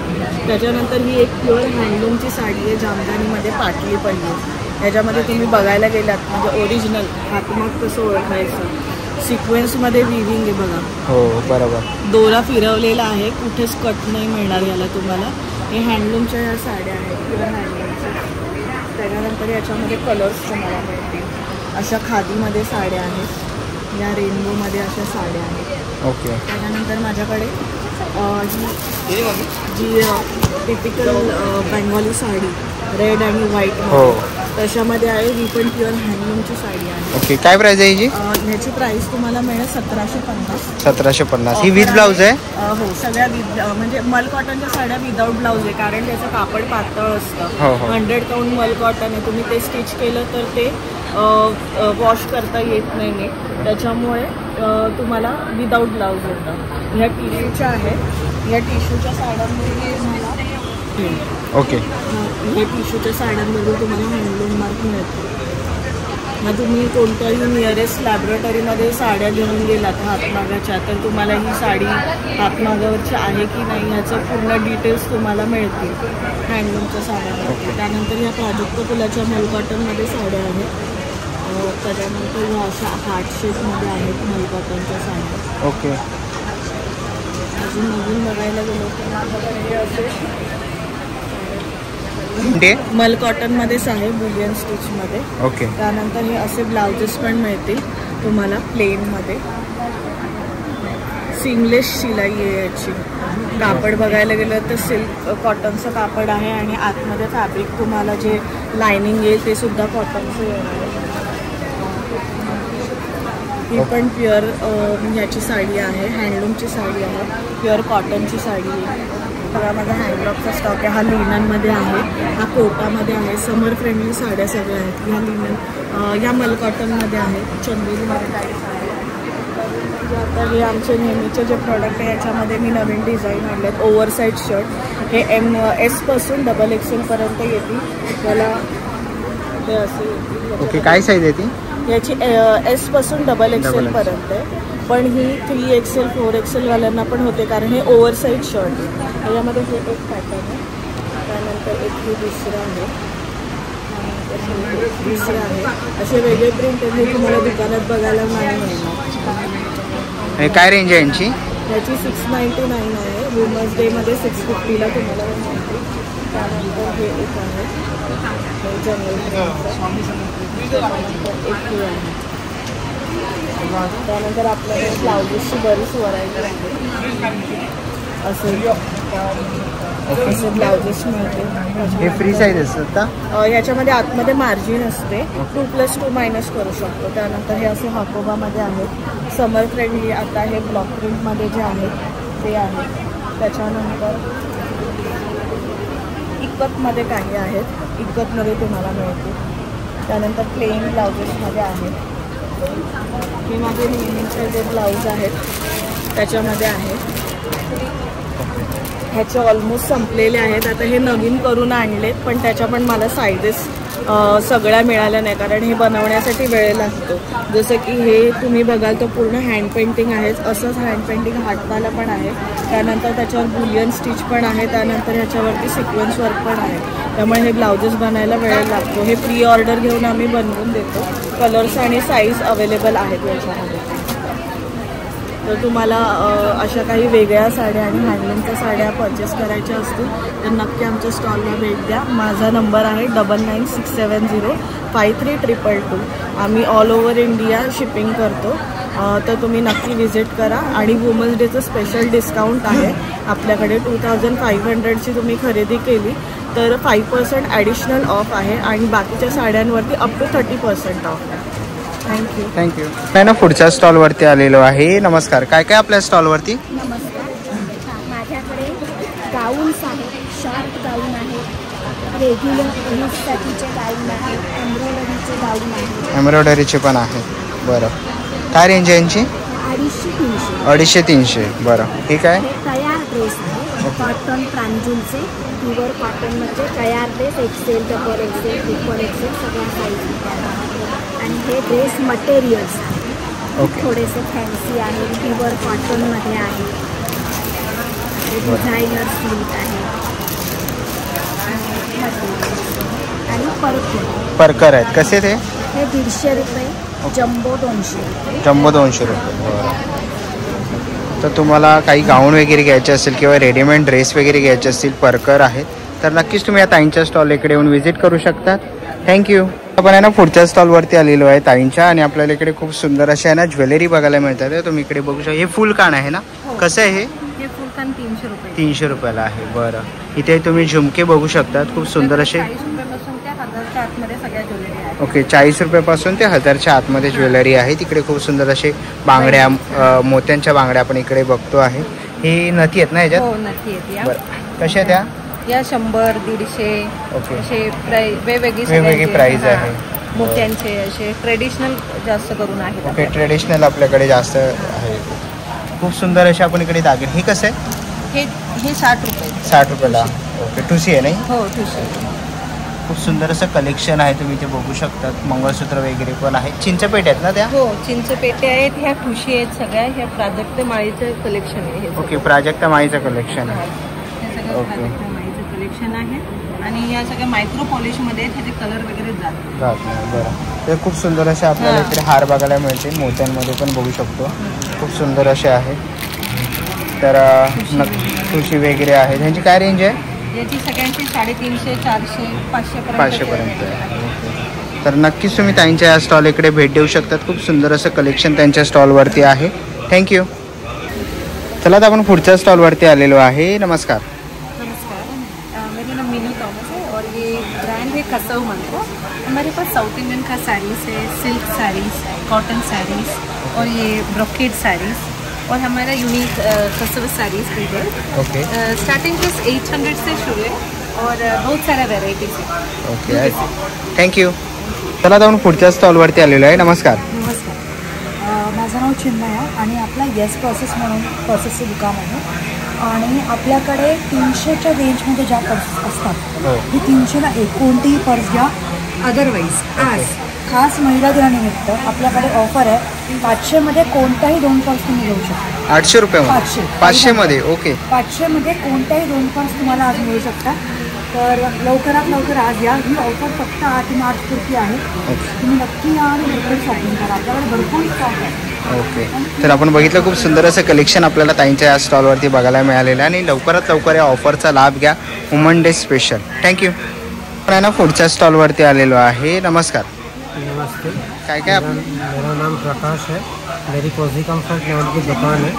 त्याच्यानंतर ही एक प्युअर हँडलूमची साडी आहे जामदानीमध्ये पाटली पडली. ह्याच्यामध्ये तुम्ही बघायला गेलात म्हणजे ओरिजिनल हातमाग कसं ओळखायचं. सिक्वेन्समध्ये विविंग आहे बघा. हो बरोबर. दोरा फिरवलेला आहे, कुठेच कट नाही मिळणार याला तुम्हाला. हे हँडलूमच्या ह्या साड्या आहेत किंवा हँडलूमच्या. त्याच्यानंतर याच्यामध्ये कलर्स तुम्हाला मिळतील. अशा खादीमध्ये साड्या आहेत. या रेनबोमध्ये अशा साड्या आहेत. ओके. त्याच्यानंतर माझ्याकडे जी टिपिकल बेंगॉली साडी रेड आणि व्हाईट त्याच्यामध्ये आहे. ही पण प्युअर हँडलूमची साडी आहे. ओके. काय प्राइस आहे हिची? ह्याची प्राइस तुम्हाला मिळेल 1750. 1750. ही विथ ब्लाऊज आहे? हो, सगळ्या विथ म्हणजे मल कॉटनच्या साड्या विदाऊट ब्लाऊज आहे, कारण त्याचं कापड पातळ असतं. 100 काउंट मल कॉटन आहे. तुम्ही ते स्टिच केलं तर ते वॉश करता येत नाही. त्याच्यामुळे तुम्हाला विदाऊट ब्लाऊज येतं. ह्या टिश्यूच्या आहेत. या टिश्यूच्या साड्यांमध्ये ओके. ह्या टिश्यूच्या साड्यांमध्ये तुम्हाला हँडलूम मार्क मिळतो. मग तुम्ही कोणत्याही नियरेस्ट लॅबोरेटरीमध्ये साड्या घेऊन गेलात हातमागाच्या तर तुम्हाला ही साडी हातमागावरची आहे की नाही ह्याचं पूर्ण डिटेल्स तुम्हाला मिळतील हँडलूमच्या साड्यांमध्ये. त्यानंतर ह्या प्राजक्त फुलाच्या मल कॉटनमध्ये साड्या आहेत. त्याच्यानंतर ह्या अशा हार्ट शेपमध्ये आहेत मल कॉटनच्या साड्या. ओके. अजून नवीन बघायला गेलो तर असे मल कॉटनमध्येच आहे बुलियन स्टिचमध्ये. ओके. त्यानंतर हे असे ब्लाउजेस पण मिळतील तुम्हाला प्लेनमध्ये. सीमलेस शिलाई आहे याची. कापड बघायला गेलं तर सिल्क कॉटनचं कापड आहे आणि आतमध्ये फॅब्रिक तुम्हाला जे लायनिंग येईल ते सुद्धा कॉटनचं येणार आहे. ही पण प्युअर ह्याची साडी आहे, हँडलूमची साडी आहे, प्युअर कॉटनची साडी आहे. सगळा माझा हँडलॉकचा स्टॉक आहे. हा लिननमध्ये आहे, हा कोटामध्ये आहे. समर फ्रेंडली साड्या सगळ्या आहेत. ह्या लिनन या मल कॉटनमध्ये आहेत. चंदेरीमध्ये काही साड्या आहेत. आता हे आमचे नेहमीचे जे प्रॉडक्ट आहे याच्यामध्ये मी नवीन डिझाईन आणले आहेत. ओव्हरसाईज शर्ट हे एसपासून XXL पर्यंत येतील. त्याला हे असे. ओके. काय साईज आहे ती? याची एसपासून XXL पर्यंत आहे. पण ही 3XL 4XL वाल्यांना पण होते कारण हे ओव्हरसाईज शर्ट आहे. त्याच्यामध्ये हे एक पॅटर्न आहे. त्यानंतर एक हे दुसरं आहे. दुसरं आहे. असे वेगळे प्रिंट हे तुम्हाला दुकानात बघायला नाही मिळणार. काय रेंज आहे यांची? याची 699 आहे. वुमन्स डेमध्ये 650ला तुम्हाला मिळते. त्यानंतर हे एक आहे जनरल. एक हे आहे. त्यानंतर आपल्याकडे ब्लाउजेसची बरीच व्हरायटी आहे. असे ब्लाउजेस मिळते. हे फ्री साईज असतात का? याच्यामध्ये आतमध्ये मार्जिन असते. 2+2 मायनस करू शकतो. त्यानंतर हे असे हाकोबामध्ये आहेत. समर फ्रेंडली आता हे ब्लॉक प्रिंटमध्ये जे आहेत ते आहेत. त्याच्यानंतर इकतमध्ये काही आहेत. इकतमध्ये तुम्हाला मिळते. त्यानंतर प्लेन ब्लाउजेसमध्ये आहेत. हे माझे नेहमीचे जे ब्लाऊज आहेत त्याच्यामध्ये आहेत. ह्याचे ऑलमोस्ट संपलेले आहेत. आता हे नवीन करून आणलेत पण त्याच्या पण मला साईजेस सगळ्या मिळाल्या नाही, कारण हे बनवण्यासाठी वेळ लागतो. जसं की हे तुम्ही बघाल तर पूर्ण हँड पेंटिंग आहे. असंच हँड पेंटिंग हातमाला पण आहे. त्यानंतर त्याच्यावर बुलियन स्टिच पण आहे. त्यानंतर ह्याच्यावरती सिक्वेन्स वर्क पण आहे. त्यामुळे हे ब्लाउजेस बनायला वेळ लागतो. हे प्री ऑर्डर घेऊन आम्ही बनवून देतो. कलर्स आणि साईज अवेलेबल आहेत याच्यामध्ये. जर तुम्हाला अशा काही वेगळ्या साड्या आणि हँडलूमच्या साड्या परचेस करायच्या असतील तर नक्की आमच्या स्टॉलला भेट द्या. माझा नंबर आहे 9967053222. आम्ही ऑल ओव्हर इंडिया शिपिंग करतो. तर तुम्ही नक्की व्हिजिट करा. आणि वुमन्स डेचं स्पेशल डिस्काउंट आहे आपल्याकडे. 2500ची तुम्ही खरेदी केली तर 5% ॲडिशनल ऑफ आहे आणि बाकीच्या साड्यांवरती अप टू 30% ऑफ आहे. थँक्यू. नाही ना, पुढच्या स्टॉलवरती आलेलो आहे. नमस्कार. काय काय आपल्या स्टॉलवरती? नमस्कार. माझ्याकडे गाऊन्स आहेत, शॉर्ट गाऊन आहे, रेग्युलर यूजसाठीचे गाऊन आहे, एम्ब्रॉयडरीचे गाऊन आहे. एम्ब्रॉयडरीचे पण आहे. बरं. काय रेंज आहे यांची? 250-300. 250-300. बरं. ठीक आहे. हे तयार ड्रेस आहे, कॉटन प्रांजूलचे, प्युअर कॉटनमध्ये तयार dress. XL, double XL, triple XL सगळ्या साईज. आणि हे ड्रेस मटेरियल्स ओके. थोडेसे फॅन्सी आहे, प्युअर कॉटनमध्ये आहे. डिझायनर सिल्क आहे आणि परकर आहेत. कसे ते? हे 150 रुपये, जम्बो 200. जम्बो 200 रुपये. तर तुम्हाला काही गाऊन वगैरे घ्यायचे असेल किंवा रेडीमेड ड्रेस वगैरे घ्यायचे असतील, परकर आहेत, तर नक्कीच तुम्ही या ताईंच्या स्टॉल इकडे येऊन व्हिजिट करू शकता. थँक्यू. आपण आहे ना पुढच्या स्टॉलवरती आलेलो आहे ताईंच्या. आणि आपल्याला इकडे खूप सुंदर अशा आहे ना ज्वेलरी बघायला मिळतात. तुम्ही इकडे बघू शकता. हे फुल कान आहे ना? कसं आहे हे? हे फुल कान 300 रुपये. 300 रुपयाला आहे. बरं. इथे तुम्ही झुमके बघू शकतात. खूप सुंदर असे. 40 रुपयापासून ते 1000च्या आतमध्ये सगळ्या ज्वेलरी आहे. ओके. 40 रुपयापासून ते 1000च्या आतमध्ये ज्वेलरी आहे. तिकडे खूप सुंदर असे बांगड्या, मोत्यांच्या बांगड्या आपण इकडे बघतो आहे. ही नथी आहेत ना ह्याच्यात? हो, नथी आहेत. बरं. कशा त्या? या 100-150 ओके. असे वेगवेगळी प्राइस आहे. मोत्यांचे असे ट्रेडिशनल जास्त करून आहेत. ओके. ट्रेडिशनल आपल्याकडे जास्त आहे. खूप सुंदर असे आपण इकडे दागिने. हे कसं आहे? हे 60 रुपये. 60 रुपयाला. ओके. ठुशी आहे नाही? हो, ठुशी. खूप सुंदर असं कलेक्शन आहे. तुम्ही इथे बघू शकतात. मंगळसूत्र वगैरे पण आहे. चिंचपेट आहेत ना त्या? हो, चिंचपेटे आहेत. ह्या ठुशी आहेत सगळ्या. ह्या प्राजक्त माळीचं कलेक्शन आहे. ओके. प्राजक्त माळीचं कलेक्शन आहे. हे सगळं प्राजक्त माळीचं कलेक्शन आहे. आणि या सगळ्या मायक्रो पॉलिशमध्ये आहेत. ह्याचे कलर वगैरे जात नाही. बरं. ते खूप सुंदर असे आपल्याला इकडे हार बघायला मिळतील. मोत्यांमध्ये पण बघू शकतो. खूप सुंदर असे आहेत. तर ठुशी वगैरे आहे. त्यांची काय रेंज आहे? याची सगळ्यांची 350, 400, 500 पर्यंत. तर नक्कीच तुम्ही त्यांच्या या स्टॉल इकडे भेट देऊ शकतात. खूप सुंदर असं कलेक्शन त्यांच्या स्टॉलवरती आहे. थँक्यू. चला तर आपण पुढच्या स्टॉलवरती आलेलो आहे. नमस्कार. नमस्कार. मेरा नाम मीनू थॉमस है और ये ब्रांड है कसव मंको. हमारे पास साउथ इंडियन का साड़ीज़ है, सिल्क साड़ीज़, कॉटन साड़ीज़ और ये ब्रोकेड साड़ीज़ और हमारा यूनिक कसव साड़ीज़ भी है. ओके. स्टार्टिंग प्राइस 800 से शुरू है और बहुत सारा वेराइटीज है. ओके. थँक्यू. चला तर आपण पुढच्या स्टॉलवरती आलेलो आहे. नमस्कार. नमस्कार. माझं नाव चिन्मय आहे आणि आपला येस प्रोसेस म्हणून पर्सेसचं दुकान आहे. आणि आपल्याकडे 300च्या रेंजमध्ये ज्या पर्सेस असतात ही 300ला कोणतीही पर्स घ्या. अदरवाईज आज खास महिला दिनानिमित्त आपल्याकडे ऑफर आहे. 500मध्ये कोणताही 2 पर्स तुम्ही घेऊ शकता. 800 रुपयामध्ये? 500मध्ये. ओके. 500मध्ये कोणताही 2 पर्स तुम्हाला आज मिळू शकतात. तर लवकरात लवकर आज या. ही ऑफर फक्त 8 मार्चपुरती आहे. तुम्ही नक्की या आणि भरपूर शॉपिंग करा. आपल्याकडे भरपूर स्टॉक आहे. ओके. तर आपण बघितलं खूप सुंदर असं कलेक्शन आपल्याला ताईंच्या या स्टॉलवरती बघायला मिळालेलं आहे. आणि लवकरात लवकर या ऑफरचा लाभ घ्या. Woman day special. थँक्यू. आपण ना पुढच्या स्टॉलवरती आलेलो आहे. नमस्कार. नमस्ते. काय काय? मेरा नाम प्रकाश है. मेरी कोजी कम्फर्ट नाम की दुकान है.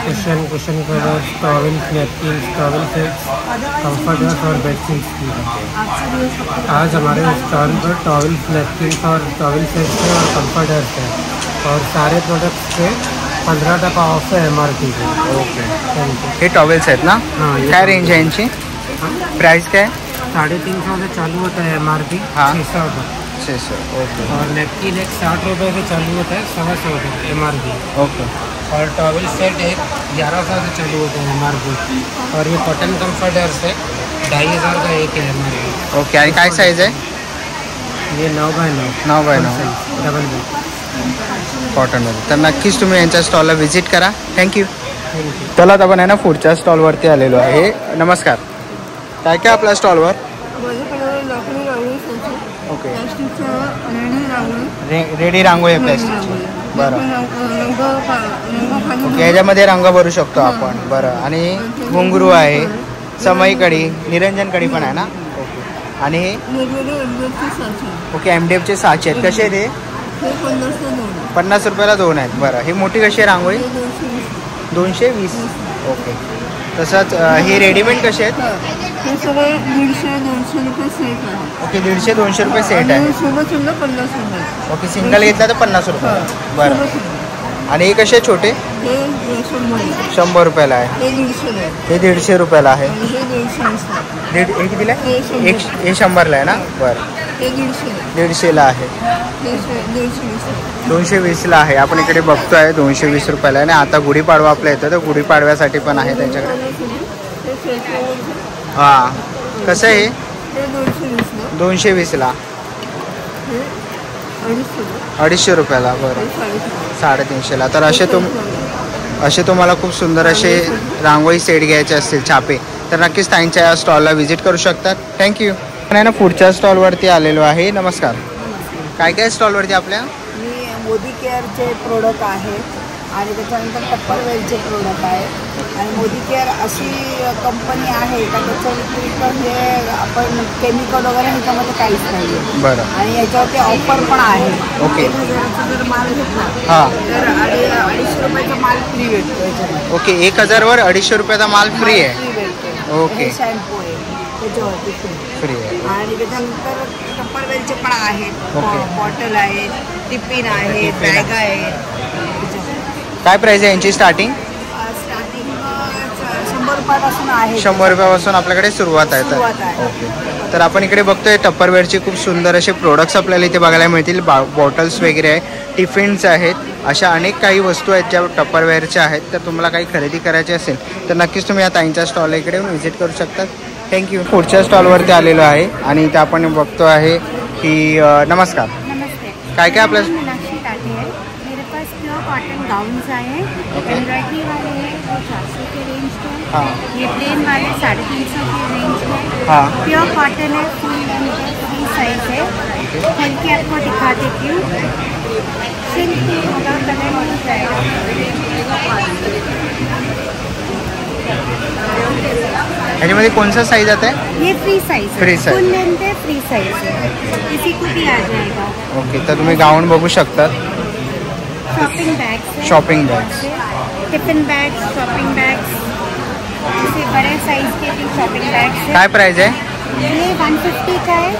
Cushion covers, towels, napkins, towel sets, comfort और बेडशीट्स की. आज हमारे स्टॉल पर टॉवल्स, नैपकिन्स और टॉवल सेट्स है और कम्फर्टर्स है और सारे प्रोडक्ट्स पे 15% ऑफ है MRP पे. ओके. हे टॉवेल्स आहेत ना? हाँ. काय रेंज आहे यांची? प्राइस काय? 350 से चालू होता है MRP. हाँ. 600 का. 600. ओके. और नेपकिन एक 60 रुपये से चालू होता है 100 का MRP. ओके. और टॉवल सेट एक 1100 से चालू होता है MRP. और ये कॉटन कम्फर्टर्स है 2500 का एक है MRP. ओके. आणि काय साईज आहे? ये 9x9 9x9 डबल बेड कॉटनमध्ये. तर नक्कीच तुम्ही यांच्या स्टॉलला व्हिजिट करा. थँक्यू. थँक्यू. चला आता आपण आहे ना पुढच्या स्टॉलवरती आलेलो आहे. नमस्कार. काय काय आपल्या स्टॉलवर? ओके. रेडी रांगोळी प्लास्टिकची. बरं. ओके. ह्याच्यामध्ये रंग भरू शकतो आपण. बरं. आणि घुंगरू आहे, समई कडी, निरंजन कडी पण आहे ना. ओके. आणि हे ओके MDFचे साचे आहेत. कसे आहेत हे? 50 रुपयाला 2 आहेत. बरं. ही मोठी कशी आहे रांगोळी? 220. ओके. तसंच हे रेडीमेड कसे आहेत? हे सगळे 150-200 रुपये सेट आहे. ओके. 150-200 रुपये सेट आहे. सोबत 50 रुपये. ओके. सिंगल घेतला तर 50 रुपये. बरं. आणि हे कसे छोटे? हे 100 रुपयाला आहे. हे 150 रुपयाला आहे. हे कितीला आहे? हे 100ला आहे ना. बरं. 150ला आहे. 220ला आहे. आपण इकडे बघतोय 220 रुपयाला आहे. आणि आता गुढीपाडवा आपला येतो तर गुढीपाडव्यासाठी पण आहे त्यांच्याकडे. हां. कसं आहे? 220ला. 250 रुपयाला. बरं. 350ला. तर असे तुम्हाला खूप सुंदर असे रांगोळी सेट घ्यायचे असतील छापे तर नक्कीच ताईंच्या या स्टॉलला व्हिजिट करू शकतात. थँक्यू. आपण ना पुढच्या स्टॉलवरती आलेलो आहे. नमस्कार. काय काय स्टॉलवरती आपल्या? मी मोदी केअरचे प्रोडक्ट आहे आणि त्याच्यानंतर टप्परवेलचे प्रोडक्ट आहे. आणि मोदी केअर अशी कंपनी आहे का त्याच्या व्यतिरिक्त हे आपण केमिकल वगैरे ह्याच्यामध्ये काहीच नाही आहे. बरं. आणि याच्यावरती ऑफर पण आहे. ओके. 1000चा जर माल घेतला हां तर 250 रुपयाचा माल फ्री भेटतो याच्यामध्ये. ओके. 1000वर 250 रुपयाचा माल फ्री आहे. फ्री भेटतो. ओके. शॅम्पू आहे त्याच्यावरती फ्री आहे. आणि त्याच्यानंतर टप्परवेलचे पण आहेत. ओके. बॉटल आहेत, टिफिन आहेत, बॅग आहेत. काय प्राईस आहे यांची स्टार्टिंग? स्टार्टिंग 100 रुपयापासून आहे. 100 रुपयापासून आपल्याकडे सुरुवात आहे. सुरुवात आहे. ओके. तर आपण इकडे बघतोय टप्परवेअरचे खूप सुंदर असे प्रोडक्ट्स आपल्याला इथे बघायला मिळतील. बॉटल्स वगैरे आहे, टिफिन्स आहेत, अशा अनेक काही वस्तू आहेत ज्या टप्परवेअरच्या आहेत. तर तुम्हाला काही खरेदी करायची असेल तर नक्कीच तुम्ही या ताईंच्या स्टॉल इकडे व्हिजिट करू शकतात. थँक्यू. पुढच्या स्टॉलवरती आलेलो आहे आणि इथे आपण बघतो आहे की नमस्कार. काय काय आपल्या? मेरे पास प्योर कॉटन गाउन्स आए हैं. एम्ब्रॉयडरी वाले हैं वो 400 के रेंज के. हाँ. ये प्लेन वाले 350 के रेंज के. हाँ. प्योर कॉटन है, फुल लेंथ है, फ्री साइज है. खोल के आपको दिखा देती हूँ. सिल्क होगा, कलर मिल जाएगा. ह्याच्यामध्ये कोणसा साईज आता आहे? ये फ्री साइज है. Free size. फुल लेंथ है, फ्री साइज है. किसी को भी आ जाएगा. ओके. तर तुम्ही गाऊन बघू शकतात. Shopping bags. Shopping bags. Tiffin bags, shopping bags. जैसे बड़े साइज के भी शॉपिंग बैग्स है. काय प्राइस है? ये 150 का है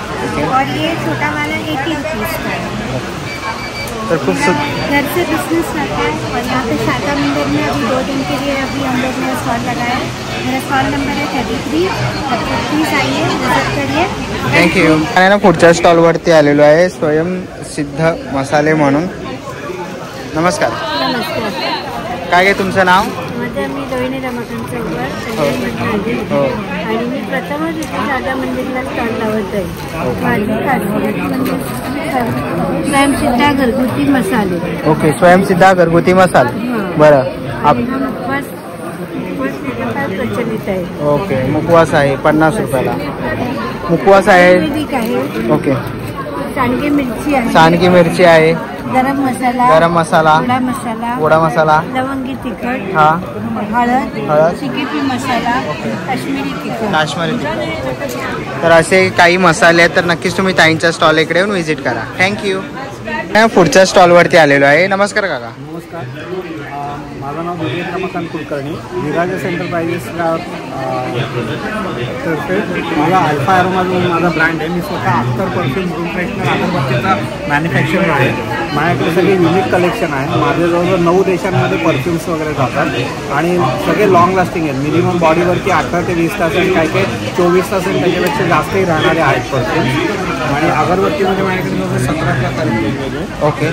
और ये छोटा वाला 80 रुपीज़ का है. तर खूप घर से बिजनेस करता है और यहाँ पे शारदा मंदिर में अभी 2 दिन के लिए अभी हम लोग ने स्टॉल लगाया है. मेरा स्टॉल नंबर है 33. प्लीज आइए, विजिट करिए. थँक्यू. आणि ना पुढच्या स्टॉलवरती आलेलो आहे स्वयंसिद्ध मसाले म्हणून. नमस्कार. नमस्कार. काय आहे तुमचं नाव? माझं मी रोहिणी रमाकांत चौघड हो. आणि मी प्रथमच इथे शारदा मंदिरला स्टॉल लावत आहे. माझी खासियत म्हणजे स्वयंसिद्धा घरगुती मसाले. ओके. स्वयंसिद्धा घरगुती मसाले. बरं. उपवास प्रचलित आहे. ओके. मुखवास आहे 50 रुपयाला. मुखवास आहे. ओके. सांडगी मिरची आहे. सांडगी मिरची आहे. गरम मसाला. गरम मसाला. गोडा मसाला. गोडा मसाला. लवंगी तिखट. हा. हळद. चिकीपी मसाला. काश्मीरी तिखट. काश्मीरी तिखट. तर असे काही मसाले आहेत तर नक्कीच तुम्ही ताईंच्या स्टॉल इकडे येऊन व्हिजिट करा. थँक्यू. पुढच्या स्टॉलवरती आलेलो आहे. नमस्कार काका. नमस्कार. माझं नाव विवेक रमाकांत कुलकर्णी. विराजस एंटरप्राइजेसला तर्फे मला अल्फा ॲरोमा म्हणून माझा ब्रँड आहे. मी स्वतः अख्तर परफ्यूम रूम फ्रेशनर अगरबत्तीचा मॅन्युफॅक्चरर आहे. माझ्याकडे सगळे युनिक कलेक्शन आहे. माझे जवळजवळ 9 देशांमध्ये परफ्युम्स वगैरे जातात आणि सगळे लॉंग लास्टिंग आहेत. मिनिमम बॉडीवरती 18 ते 20 तास आणि काही काही 24 तास आणि त्याच्यापेक्षा जास्तही राहणारे आहेत परफ्युम्स. आणि अगरबत्तीमध्ये माझ्याकडे जवळजवळ 17 प्रकार वेगवेगळे. ओके.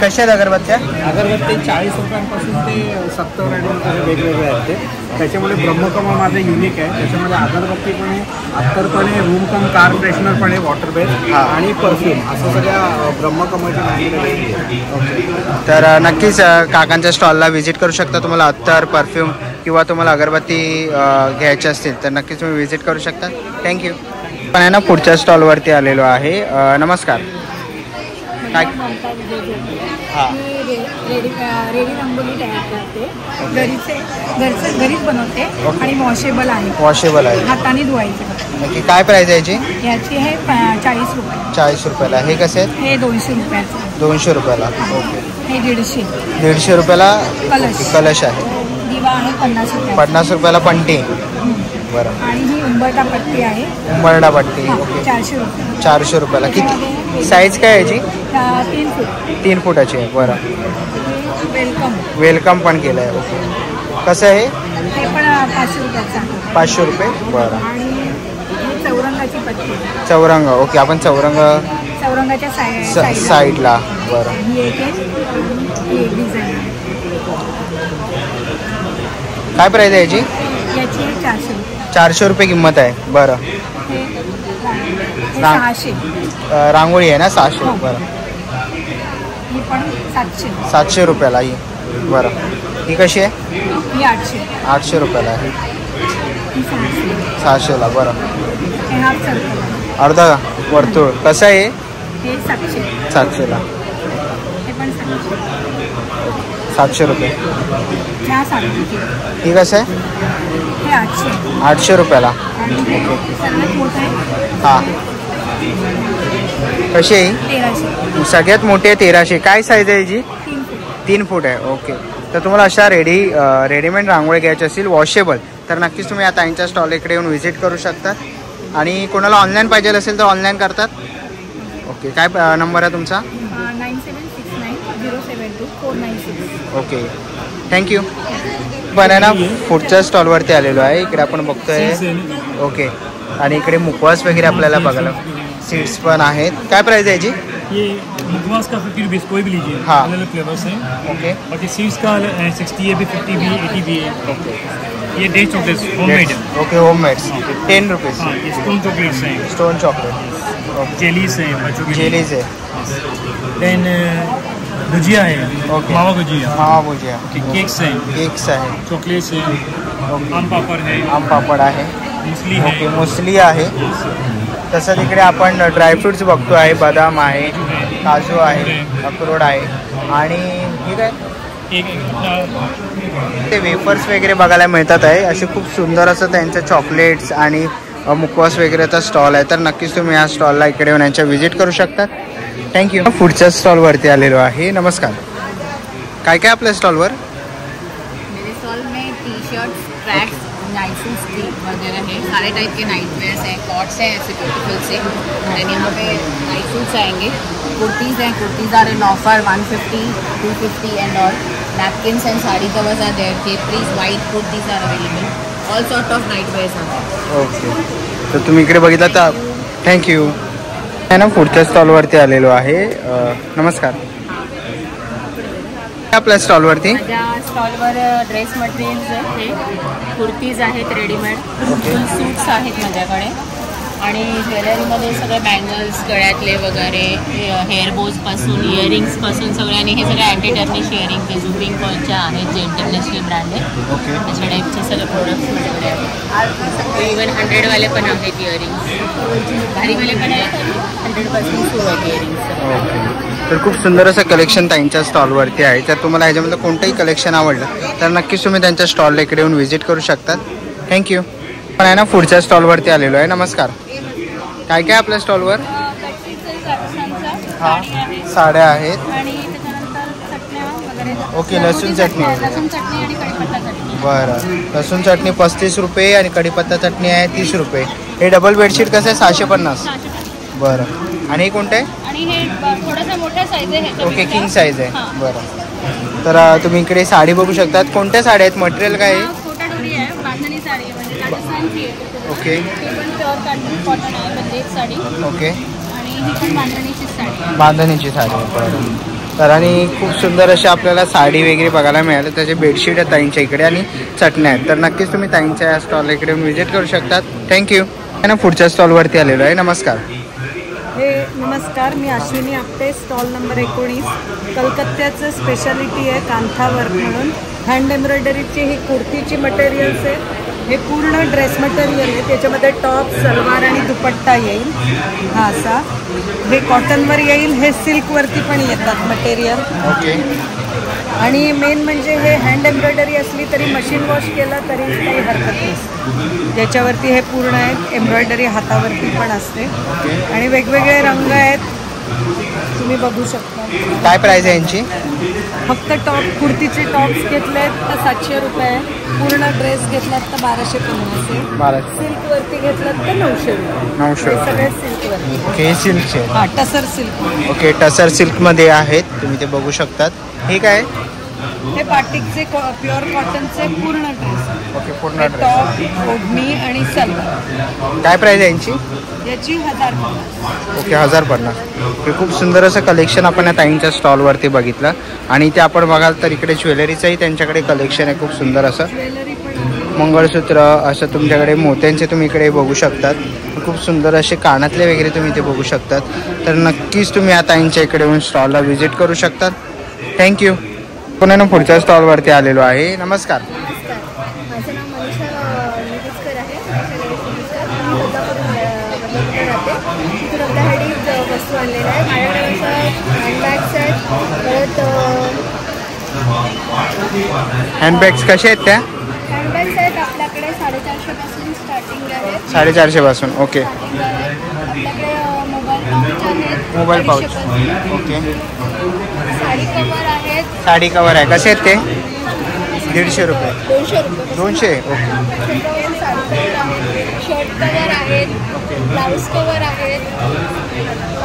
कशा आहेत अगरबत्त्या? अगरबत्ती 40 रुपयांपासून ते 70 आणि वेगवेगळे आहेत ते. त्याच्यामध्ये ब्रह्मकमळ माझं युनिक आहे. त्याच्यामध्ये अगरबत्ती पण आहे, अत्तर पण आहे, रूम कम कार फ्रेशनर पण आहे, वॉटर बेस आणि परफ्यूम असं सगळ्या ब्रह्मकमळच्या ब्रँडमध्ये. ओके. तर नक्कीच काकांच्या स्टॉलला व्हिजिट करू शकता. तुम्हाला अत्तर, परफ्यूम किंवा तुम्हाला अगरबत्ती घ्यायची असतील तर नक्कीच तुम्ही व्हिजिट करू शकता. थँक्यू. पण आहे ना पुढच्या स्टॉलवरती आलेलो आहे. नमस्कार. काय हां रेडी रंगोली तयार करते, घरीच बनवते आणि वॉशेबल आहे. वॉशेबल आहे, हाताने धुवायचे. नक्की काय प्राईस आहे याची? याची आहे 40 रुपये. 40 रुपयाला. हे कसे आहेत? हे 200 रुपयाचं. 200 रुपयाला. ओके. हे 150. 150 रुपयाला कलश आहे. दिवा आहे 50 रुपये. 50 रुपयाला पणती. बरं. आणि ही उंबरटा पट्टी आहे. उंबरटा पट्टी. ओके. 400 रुपये. 400 रुपयाला. किती साईज काय याची? 3 फूट. 3 फुटाची आहे. बरं. वेलकम पण केलं आहे. ओके. कसं आहे? हे पण 500 रुपयाचं आहे. 500 रुपये. बरं. आणि ही चौरंगाची पट्टी. चौरंग. ओके. आपण चौरंगाच्या साईडला. बरं. ही एक डिझाईन आहे. काय प्राईस आहे याची? याची 400 रुपये. 400 रुपये किंमत आहे. बरं. हे 600. रांगोळी आहे ना? 600. बरं. ही पण 700. 700 रुपयाला ही. बरं. ही कशी आहे? ही 800. 800 रुपयाला आहे. ही 600. 600ला. बरं. हे हाफ सर्कल. अर्धा वर्तुळ. कसं आहे? हे 700. 700ला. हे पण 700 रुपये. ह्या 700. ही कसं आहे? हे 800. 800 रुपयाला. आणि हे सर्वात मोठं आहे. हां. कशी आहे? 1300. सगळ्यात मोठी आहे 1300. काय साईज आहे याची? 3 फूट. 3 फूट आहे. ओके. तर तुम्हाला अशा रेडीमेड रांगोळी घ्यायची असतील वॉशेबल तर नक्कीच तुम्ही या ताईंच्या स्टॉल इकडे येऊन व्हिजिट करू शकता. आणि कोणाला ऑनलाईन पाहिजे असेल तर ऑनलाईन करतात. ओके. काय नंबर आहे तुमचा? 9769072496. ओके. थँक्यू. पण आहे ना पुढच्या स्टॉलवरती आलेलो आहे. इकडे आपण बघतोय. ओके. आणि इकडे मुखवास वगैरे आपल्याला बघायला सीड्स पण आहेत. काय प्राइस आहे याची? ये मुखवास का 50 रुपीज़ कोई भी लीजिए. हाँ. अलग अलग फ्लेवर्स हैं. ओके. और ये सीड्स का 60 है भी, 50 भी है, 80 भी है. ओके. ये डेट चॉकलेट्स होममेड है. ओके. Homemade 10 rupees. हाँ, ये स्टोन चॉकलेट्स हैं. Stone chocolate. जेलीज हैं बच्चों के लिए. जेलीज है. देन गुजिया है. ओके. मावा गुजिया. मावा गुजिया. केक्स हैं. केक्स आहे. चॉकलेट्स हैं. आम पापड़ है. आम पापड आहे. मुसली है. ओके. मुसली आहे. तसंच इकडे आपण ड्रायफ्रुट्स बघतो आहे. बदाम आहे, काजू आहे, अक्रोड आहे. आणि ठीक आहे ते वेफर्स वगैरे बघायला मिळतात आहे. असे खूप सुंदर असं त्यांचं चॉकलेट्स आणि मुखवास वगैरेचा स्टॉल आहे. तर नक्कीच तुम्ही या स्टॉलला इकडे येऊन यांच्या व्हिजिट करू शकता. थँक्यू. पुढच्या स्टॉलवरती आलेलो आहे. नमस्कार. काय काय आपल्या स्टॉलवर? मेरे स्टॉल में T shirts, tracks, Knight suits वगैरह है. सारे टाइप के नाइट वेयर्स हैं, कॉट्स हैं ऐसे ब्यूटीफुल से. देन यहाँ पे नाइट सूट्स आएंगे. कुर्तीज़ हैं. Kurtis are in offer 150, 250 and all. Napkins and sari covers are there. Capris, white kurtis are available. All sort of night wears are. Okay. तर तुम्ही इकडे बघितलं तर थँक्यू. आहे ना पुढच्या स्टॉलवरती आलेलो आहे. नमस्कार. आपल्या स्टॉलवरती माझ्या स्टॉलवर ड्रेस मटेरियल्स आहे. कुर्तीज आहेत रेडीमेड. फुल सूट्स आहेत माझ्याकडे. आणि ज्वेलरीमध्ये सगळे बँगल्स, गळ्यातले वगैरे, हेअर बोजपासून इयरिंग्सपासून सगळे. आणि हे सगळे अँटी टर्निश इयरिंग ते झुपिंग पॉईंटच्या आहेत जे इंटरनॅशनल ब्रँड आहे. त्याच्या टाईपचे सगळे प्रोडक्ट्स माझ्याकडे आहेत. इवन 100वाले पण आहेत इयरिंग्स. भारीवाले पण आहेत. 100% सुरू आहेत इयरिंग्स. तर खूप सुंदर असं कलेक्शन त्यांच्या स्टॉलवरती आहे. तर तुम्हाला ह्याच्यामध्ये कोणतंही कलेक्शन आवडलं तर नक्कीच तुम्ही त्यांच्या स्टॉलला इकडे येऊन व्हिजिट करू शकतात. थँक्यू. पण आहे ना पुढच्या स्टॉलवरती आलेलो आहे. नमस्कार. काय काय आपल्या स्टॉलवर? हां. साड्या आहेत. ओके. लसूण चटणी. बरं. लसूण चटणी 35 रुपये आणि कढीपत्ता चटणी आहे 30 रुपये. हे डबल बेडशीट कसं आहे? 650. बरं. आणि हे कोणतं आहे? आणि हे थोडासा मोठा साईज आहे. ओके. किंग साईज आहे. बरं. तर तुम्ही इकडे साडी बघू शकतात. कोणत्या साड्या आहेत? मटेरियल काय आहे? कोटाडोरी आहे. बांधणी साडी आहे म्हणजे राजस्थानची आहे. ओके. ही पण प्युअर कॉटन आहे. बंदेज साडी. ओके. आणि ही पण बांधणीची साडी आहे. बांधणीची साडी आहे. बरं. तर आणि खूप सुंदर अशा आपल्याला साडी वगैरे बघायला मिळालं. त्याचे बेडशीट आहेत ताईंच्या इकडे आणि चटण्या आहेत. तर नक्कीच तुम्ही ताईंच्या या स्टॉल इकडे व्हिजिट करू शकतात. थँक्यू. आणि पुढच्या स्टॉलवरती आलेलो आहे. नमस्कार. नमस्कार, मी अश्विनी आपटे, स्टॉल नंबर 19. कलकत्त्याचं स्पेशालिटी आहे कांथावर्क म्हणून. हँड एम्ब्रॉयडरीची ही कुर्तीची मटेरियल्स आहे. हे पूर्ण ड्रेस मटेरियल आहे. त्याच्यामध्ये टॉप, सलवार आणि दुपट्टा येईल. हा असा हे कॉटनवर येईल. हे सिल्कवरती पण येतात मटेरियल. ओके. आणि मेन म्हणजे हे हँड एम्ब्रॉयडरी असली तरी मशीन वॉश केलं तरी काही हरकत नाही. त्याच्यावरती हे पूर्ण आहे. एम्ब्रॉयडरी हातावरती पण असते आणि वेगवेगळे रंग आहेत, तुम्ही बघू शकता. काय प्राइस आहे यांची? फक्त टॉप, कुर्तीचे टॉप्स घेतलेत तर 700 रुपये. पूर्ण ड्रेस घेतलात तर 1250 आहे. सिल्कवरती घेतलात तर 900 रुपये. 900 सगळे सिल्कवरती. ओके, सिल्कचे. हां, टसर सिल्क. ओके, टसर सिल्कमध्ये आहेत, तुम्ही ते बघू शकतात. हे काय? हे बाटिकचे प्युअर कॉटनचे पूर्ण ड्रेस. ओके, पूर्ण टॉप, ओढणी आणि सलवार. काय प्राइस आहे यांची? याची 1050. ओके, 1050. हे खूप सुंदर असं कलेक्शन आपण या ताईंच्या स्टॉलवरती बघितलं. आणि ते आपण बघाल तर इकडे ज्वेलरीचंही त्यांच्याकडे कलेक्शन आहे खूप सुंदर असं. मंगळसूत्र असं तुमच्याकडे मोत्यांचे तुम्ही इकडे बघू शकतात. खूप सुंदर असे कानातले वगैरे तुम्ही ते बघू शकतात. तर नक्कीच तुम्ही या ताईंच्या इकडे येऊन स्टॉलला व्हिजिट करू शकतात. थँक्यू. पुन्हा पुढच्या स्टॉलवरती आलेलो आहे. नमस्कार. माझं नाव मनीषा निगुजकर आहे. मी राहते. तिथून आपल्यासाठी वस्तू आणलेल्या आहेत. माझ्याकडे हँडबॅग्स आहेत. परत हँडबॅग्स कसे आहेत त्या? हँडबॅग्स आहेत आपल्याकडे 450 पासून स्टार्टिंग आहे. 450 पासून. ओके. आपल्याकडे मोबाईल पाऊच आहेत. Mobile pouch. Okay. Sari cover आहेत. साडी कवर आहे, कसे आहेत ते? 150 रुपये. 200 रुपये. 200. ओके. शर्ट कवर आहेत. ब्लाऊज कवर आहेत.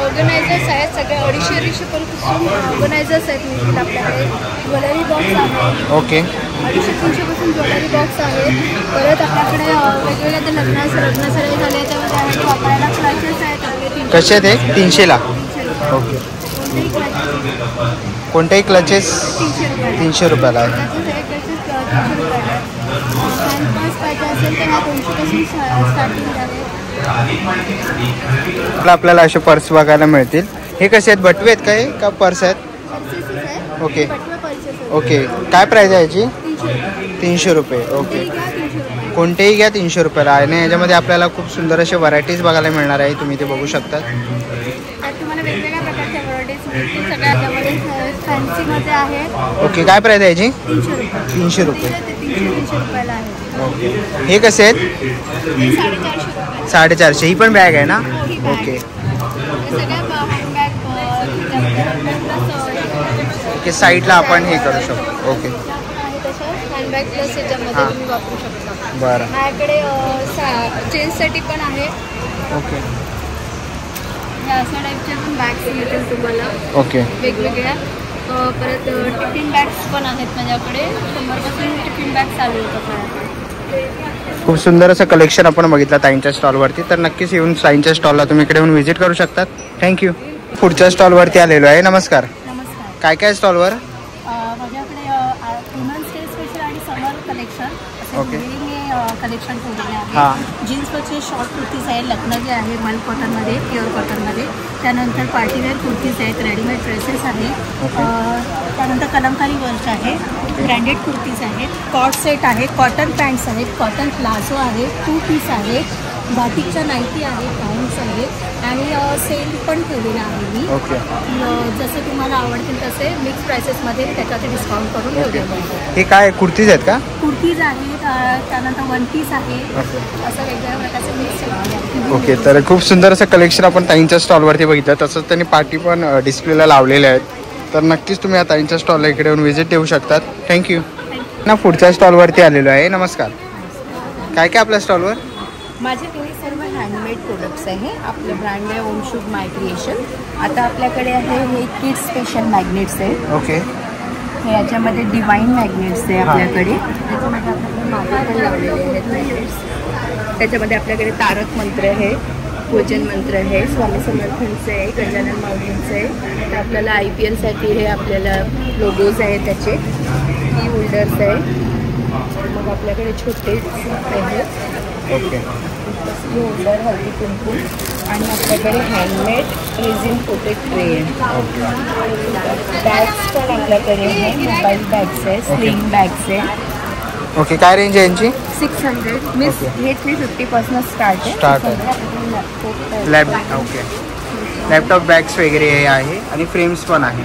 ऑर्गनायझर्स आहेत सगळे 250-250 पासून ऑर्गनायझर्स आहेत. म्हणजे आपल्याकडे ज्वेलरी बॉक्स आहेत. ओके. 250-300 पासून ज्वेलरी बॉक्स आहेत. परत आपल्याकडे वेगवेगळ्या ते लग्न सराई झाले त्यामध्ये वापरायला क्लचेस आहेत आपले. कसे आहेत ते? 300ला. ओके. कोणतेही क्लचेस 300 रुपयाला आहे. आपल्याला असे पर्स बघायला मिळतील. हे कसे आहेत? बटवे आहेत काय का पर्स आहेत? ओके. ओके. काय प्राइस आहे याची? 300 रुपये. ओके. कोणतेही घ्या 300 रुपयाला. आणि याच्यामध्ये आपल्याला खूप सुंदर असे व्हरायटीज बघायला मिळणार आहे, तुम्ही ते बघू शकता. तुम्हाला वेगवेगळ्या प्रकारच्या व्हरायटीज सगळ्यामध्ये फॅन्सीमध्ये आहे. ओके. काय प्राइस आहे याची? 300 रुपये. 300 रुपयाला आहे. ओके. हे कसे आहेत? 450. ही पण बॅग आहे ना? ओके. ओके. साईडला आपण हे करू शकतो. ओके. हँडबॅग प्लस याच्यामध्ये तुम्ही वापरू शकता. बरं. माझ्याकडे चेन्ससाठी पण आहे. ओके. या अशा टाईपच्या पण बॅग्स मिळतील तुम्हाला. ओके. वेगवेगळ्या. परत टिफिन बॅग्स पण आहेत माझ्याकडे. 100 पासून टिफिन बॅग चालू होतात. खूप सुंदर असं कलेक्शन आपण बघितलं ताईंच्या स्टॉलवरती. तर नक्कीच येऊन ताईंच्या स्टॉलला तुम्ही इकडे येऊन व्हिजिट करू शकतात. थँक्यू. पुढच्या स्टॉलवरती आलेलो आहे. नमस्कार. नमस्कार. काय काय स्टॉलवर? माझ्याकडे वुमन्स डे स्पेशल आणि समर कलेक्शन ओके. कलेक्शन ठेवलेले आहे. जीन्सवरचे शॉर्ट कुर्तीज आहेत. लखनवी आहे मल कॉटनमध्ये, प्युअर कॉटनमध्ये. त्यानंतर पार्टीवेअर कुर्तीज आहेत. रेडीमेड ड्रेसेस आहेत. त्यानंतर कलमकारी वर्क आहे. ब्रँडेड कुर्तीज आहेत. कॉट सेट आहे. कॉटन पॅन्ट्स आहेत. कॉटन प्लाझो आहे. 2 पीस आहेत. बाटिकच्या नाईटी आहेत. गाऊन्स आहेत. आणि सेल पण ठेवलेला आहे मी. जसे तुम्हाला आवडतील तसे मिक्स प्राइसेसमध्ये त्याच्यात डिस्काउंट करून ठेवलेलं आहे. हे काय कुर्तीज आहेत का? कुर्तीज आहेत. त्यानंतर 1 पीस आहे. असं वेगवेगळ्या प्रकारचे मिक्स. ओके. तर खूप सुंदर असं कलेक्शन आपण ताईंच्या स्टॉलवरती बघितलं. तसंच त्यांनी पार्टी पण डिस्प्लेला लावलेल्या आहेत. तर नक्कीच तुम्ही या ताईंच्या स्टॉलला इकडे येऊन व्हिजिट देऊ शकतात. थँक्यू. ना पुढच्या स्टॉलवरती आलेलो आहे. नमस्कार. काय काय आपल्या स्टॉलवर? माझ्याकडे सर्व हँडमेड प्रोडक्ट्स आहे. आपलं ब्रँड आहे ओम शुभ माय क्रिएशन. आता आपल्याकडे आहे हे किड्स स्पेशल मॅग्नेट्स आहे. ओके. हे याच्यामध्ये डिवाइन मॅग्नेट्स आहे आपल्याकडे. त्याच्यामध्ये आपल्याकडे मागे पण लावलेले आहेत मॅग्नेट्स. त्याच्यामध्ये आपल्याकडे तारक मंत्र आहे. भोजन मंत्र आहे, स्वामी समर्थांचं आहे, गजानन माऊलींचं आहे. तर आपल्याला IPL साठी हे आपल्याला लोगोज आहे त्याचे, ही होल्डर्स आहे. मग आपल्याकडे छोटे आहेत ओके, होल्डर हळदी कुंकू, आणि आपल्याकडे हँडमेड रेझिन कोटेड ट्रे आहे. बॅग्स पण आपल्याकडे आहे, मोबाईल बॅग्स आहे, स्लिंग बॅग्स आहे. ओके, काय रेंज आहे यांची? 600 मीन्स हे 350 पासून स्टार्ट आहे. ओके, लॅपटॉप बॅग्स वगैरे हे आहे आणि फ्रेम्स पण आहे.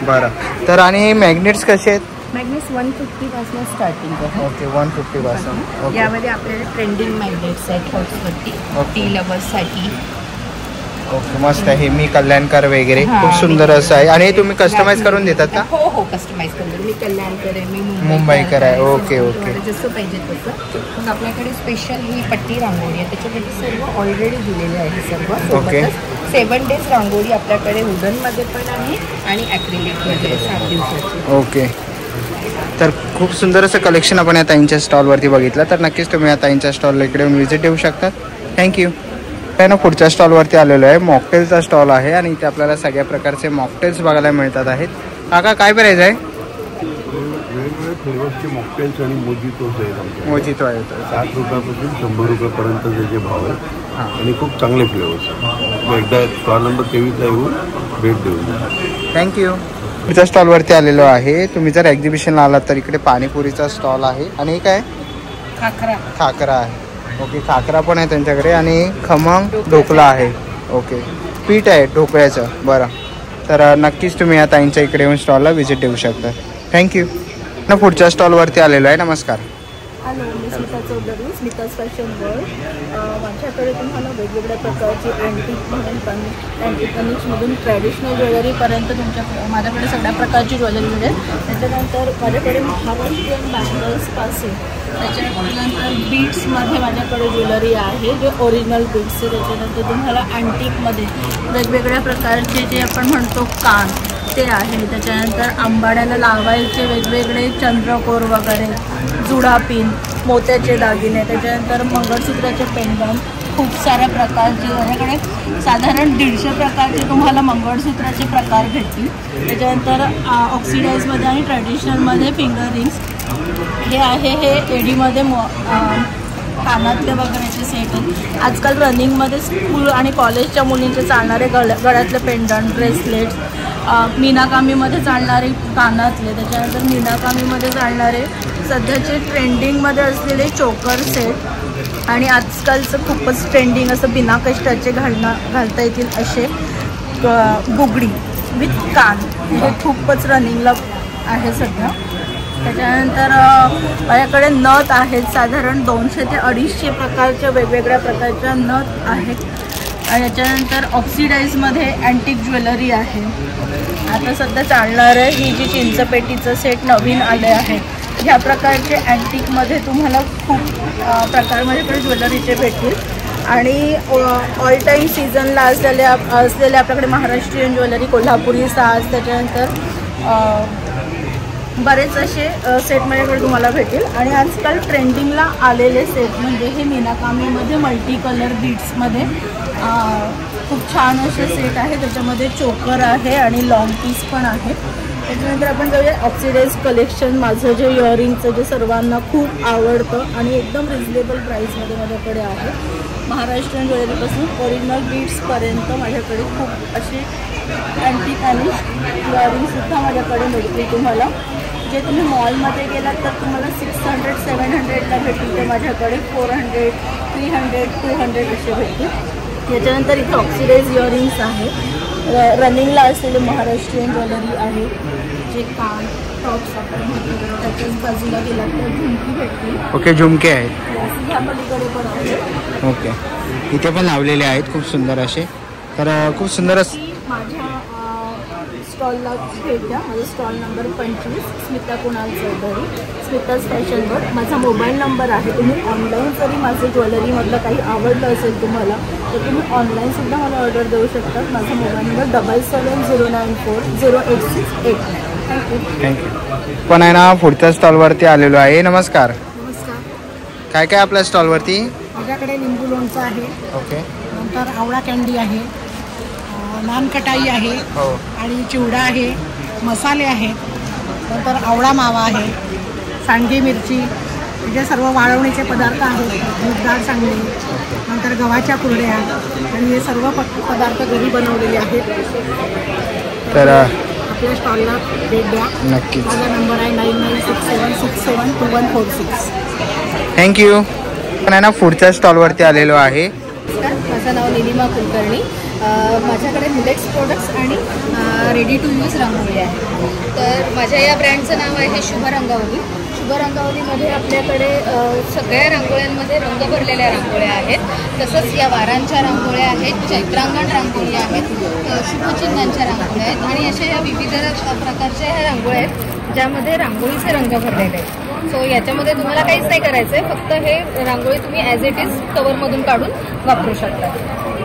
बरं, तर आणि मॅग्नेट्स कसे आहेत? मॅग्नेट्स 150 पासून स्टार्टिंग आहे. ओके, 150 पासून. यामध्ये आपल्याला ट्रेंडिंग मॅग्नेट्स आहेत हॉट्सवरती, टी लवर्ससाठी. ओके, मस्त आहे. मी कल्याणकर वगैरे खूप सुंदर असं आहे. आणि तुम्ही कस्टमाइज करून देतात का? हो हो, कस्टमाइज करून. मी कल्याणकर आहे, मी मुंबईकर आहे. ओके ओके, जसं पाहिजे तसं. मग आपल्याकडे स्पेशल ही पट्टी रांगोळी आहे, त्याच्यामध्ये सर्व ऑलरेडी दिलेले आहे सर्व. ओके, 7 डेज रांगोळी आपल्याकडे वुडनमध्ये पण आहे आणि ॲक्रिलिकमध्ये 7 दिवसाची. ओके, तर खूप सुंदर असं कलेक्शन आपण या ताईंच्या स्टॉलवरती बघितलं. तर नक्कीच तुम्ही या ताईंच्या स्टॉलला इकडे येऊन व्हिजिट देऊ शकतात. थँक्यू. ना पुढच्या स्टॉलवरती आलेलो आहे. मॉकटेलचा स्टॉल आहे आणि इथे आपल्याला सगळ्या प्रकारचे मॉकटेल्स बघायला मिळतात आहेत. काका, काय प्राइस आहे? वेगवेगळे फ्लेवर्सचे मॉकटेल्स आणि मोजितोज आहेत. मोजितो आहे 60 रुपयापासून 100 रुपयापर्यंत त्याचे भाव आहेत आणि खूप चांगले फ्लेवर्स आहेत. एकदा स्टॉल नंबर 23ला येऊन भेट देऊन. थँक्यू. पुढच्या स्टॉलवरती आलेलो आहे. तुम्ही जर एक्झिबिशनला आलात तर इकडे पाणीपुरीचा स्टॉल आहे आणि काय खाकरा आहे. ओके, खाकरा पण आहे त्यांच्याकडे आणि खमंग ढोकला आहे. ओके, पीठ आहे ढोकळ्याचं. बरं, तर नक्कीच तुम्ही या ताईंच्या इकडे येऊन स्टॉलला व्हिजिट देऊ शकता. थँक्यू. ना पुढच्या स्टॉलवरती आलेलो आहे. नमस्कार. हॅलो, मी स्मिता चौधरी, स्मिताज फॅशन वर्ल्ड. माझ्याकडे तुम्हाला वेगवेगळ्या प्रकारची अँटिकमधून ट्रॅडिशनल ज्वेलरीपर्यंत माझ्याकडे सगळ्या प्रकारची ज्वेलरी मिळेल. त्याच्यानंतर माझ्याकडे महाराष्ट्रीयन बँगल्सपासून त्याच्यानंतर बीट्समध्ये माझ्याकडे ज्वेलरी आहे जे ओरिजिनल बीट्स आहे. त्याच्यानंतर तुम्हाला अँटिकमध्ये वेगवेगळ्या प्रकारचे जे आपण म्हणतो कान ते आहे. त्याच्यानंतर आंबाड्याला लावायचे वेगवेगळे चंद्रकोर वगैरे, जुडा पिन, मोत्याचे दागिने, त्याच्यानंतर मंगळसूत्राचे पेंडंट, खूप साऱ्या प्रकारचे. माझ्याकडे साधारण 150 प्रकारचे तुम्हाला मंगळसूत्राचे प्रकार भेटतील. त्याच्यानंतर ऑक्सिडाईजमध्ये आणि ट्रॅडिशनलमध्ये फिंगर रिंग्स हे आहे. हे एडीमध्ये कानातले वगैरेचे सेट आहेत. आजकाल रनिंगमध्ये स्कूल आणि कॉलेजच्या मुलींचे चालणारे गळ्यातले पेंडंट, ब्रेसलेट्स, मीनाकामीमध्ये चालणारे कानातले, त्याच्यानंतर मीनाकामीमध्ये चालणारे सध्याचे ट्रेंडिंगमध्ये असलेले चोकर सेट आणि आजकालचं खूपच ट्रेंडिंग असं बिना कष्टाचे घालता येतील असे बुगडी विथ कान, हे खूपच रनिंगला आहे सध्या. त्याच्यानंतर माझ्याकडे नथ आहेत. साधारण 200 ते 250 प्रकारच्या वेगवेगळ्या प्रकारच्या नथ आहेत. आणि याच्यानंतर ऑक्सिडाईजमध्ये अँटिक ज्वेलरी आहे. आता सध्या चालणार आहे ही जी चिंचपेटीचं सेट नवीन आले आहेत. ह्या प्रकारचे अँटिकमध्ये तुम्हाला खूप प्रकार माझ्याकडे ज्वेलरीचे भेटतील. आणि ऑल टाईम सीझनला असलेले आपल्याकडे महाराष्ट्रीयन ज्वेलरी, कोल्हापुरी साज, त्याच्यानंतर बरेच असे सेट माझ्याकडे तुम्हाला भेटेल. आणि आजकाल ट्रेंडिंगला आलेले सेट म्हणजे हे मीनाकामीमध्ये मल्टी कलर बीट्समध्ये खूप छान असे सेट आहे. त्याच्यामध्ये चोकर आहे आणि लॉंग पीस पण आहे. त्याच्यानंतर आपण जाऊया ऑक्सिडाईज कलेक्शन. माझं जे इयरिंगचं जे सर्वांना खूप आवडतं आणि एकदम रिजनेबल प्राईसमध्ये माझ्याकडे आहे. महाराष्ट्रीयन ज्वेलरीपासून ओरिजिनल बीट्सपर्यंत माझ्याकडे खूप असे अँटिक आणि इयरिंगसुद्धा माझ्याकडे मिळतील तुम्हाला. जे तुम्ही मॉलमध्ये गेलात तर तुम्हाला 600-700ला भेटतील, ते माझ्याकडे 400, 300, 200 असे भेटतील. याच्यानंतर इथे ऑक्सिडाईज इयरिंग्स आहे. रनिंगला असलेले महाराष्ट्रीयन ज्वेलरी आहे. जे कान टॉप्स आपण त्याच्याच बाजूला गेला तर झुमकी भेटतील. ओके, झुमके आहेत. ह्या पलीकडे पण आहे. ओके, इथे पण लावलेले आहेत खूप सुंदर असे. तर खूप सुंदर माझ्या स्टॉलला भेट द्या. माझा stall number 25, Smita Kunal Chaudhari, Smita's fashion world. माझा मोबाईल नंबर आहे. तुम्ही ऑनलाईन जरी माझं ज्वेलरीमधलं काही आवडलं असेल तुम्हाला तर तुम्ही ऑनलाईनसुद्धा मला ऑर्डर देऊ शकता. माझा मोबाईल नंबर 7709408689. थँक्यू. पण आहे ना पुढच्या स्टॉलवरती आलेलो आहे. नमस्कार. नमस्कार. काय काय आपल्या स्टॉलवरती? माझ्याकडे लिंबू लोणचं आहे. ओके. नंतर आवळा कँडी आहे, नान कटाई आहे आणि चिवडा आहे, मसाले आहेत, नंतर आवळा मावा आहे, सांडगी मिरची, म्हणजे सर्व वाळवणीचे पदार्थ आहेत, मूगडाळ सांडगी, नंतर गव्हाच्या कुरड्या आणि हे सर्व पदार्थ घरी बनवलेले आहेत. तर आपल्या स्टॉलला भेट द्या. नक्कीच. माझा नंबर आहे 9967672146. थँक्यू. पण आहे ना पुढच्या स्टॉलवरती आलेलो आहे. माझं नाव निलिमा कुलकर्णी. माझ्याकडे मिलेट्स प्रोडक्ट्स आणि रेडी टू यूज रांगोळी आहे. तर माझ्या या ब्रँडचं नाव आहे शुभ रंगावली. शुभ रंगावलीमध्ये आपल्याकडे सगळ्या रांगोळ्यांमध्ये रंग भरलेल्या रांगोळ्या आहेत. तसंच या वारांच्या रांगोळ्या आहेत, चैत्रांगण रांगोळी आहेत, शुभचिन्हांच्या रांगोळ्या आहेत आणि अशा या विविध प्रकारच्या ह्या रांगोळ्या आहेत ज्यामध्ये रांगोळीचे रंग भरलेले आहेत. सो याच्यामध्ये तुम्हाला काहीच नाही करायचं आहे, फक्त हे रांगोळी तुम्ही ॲज इट इज कवरमधून काढून वापरू शकता.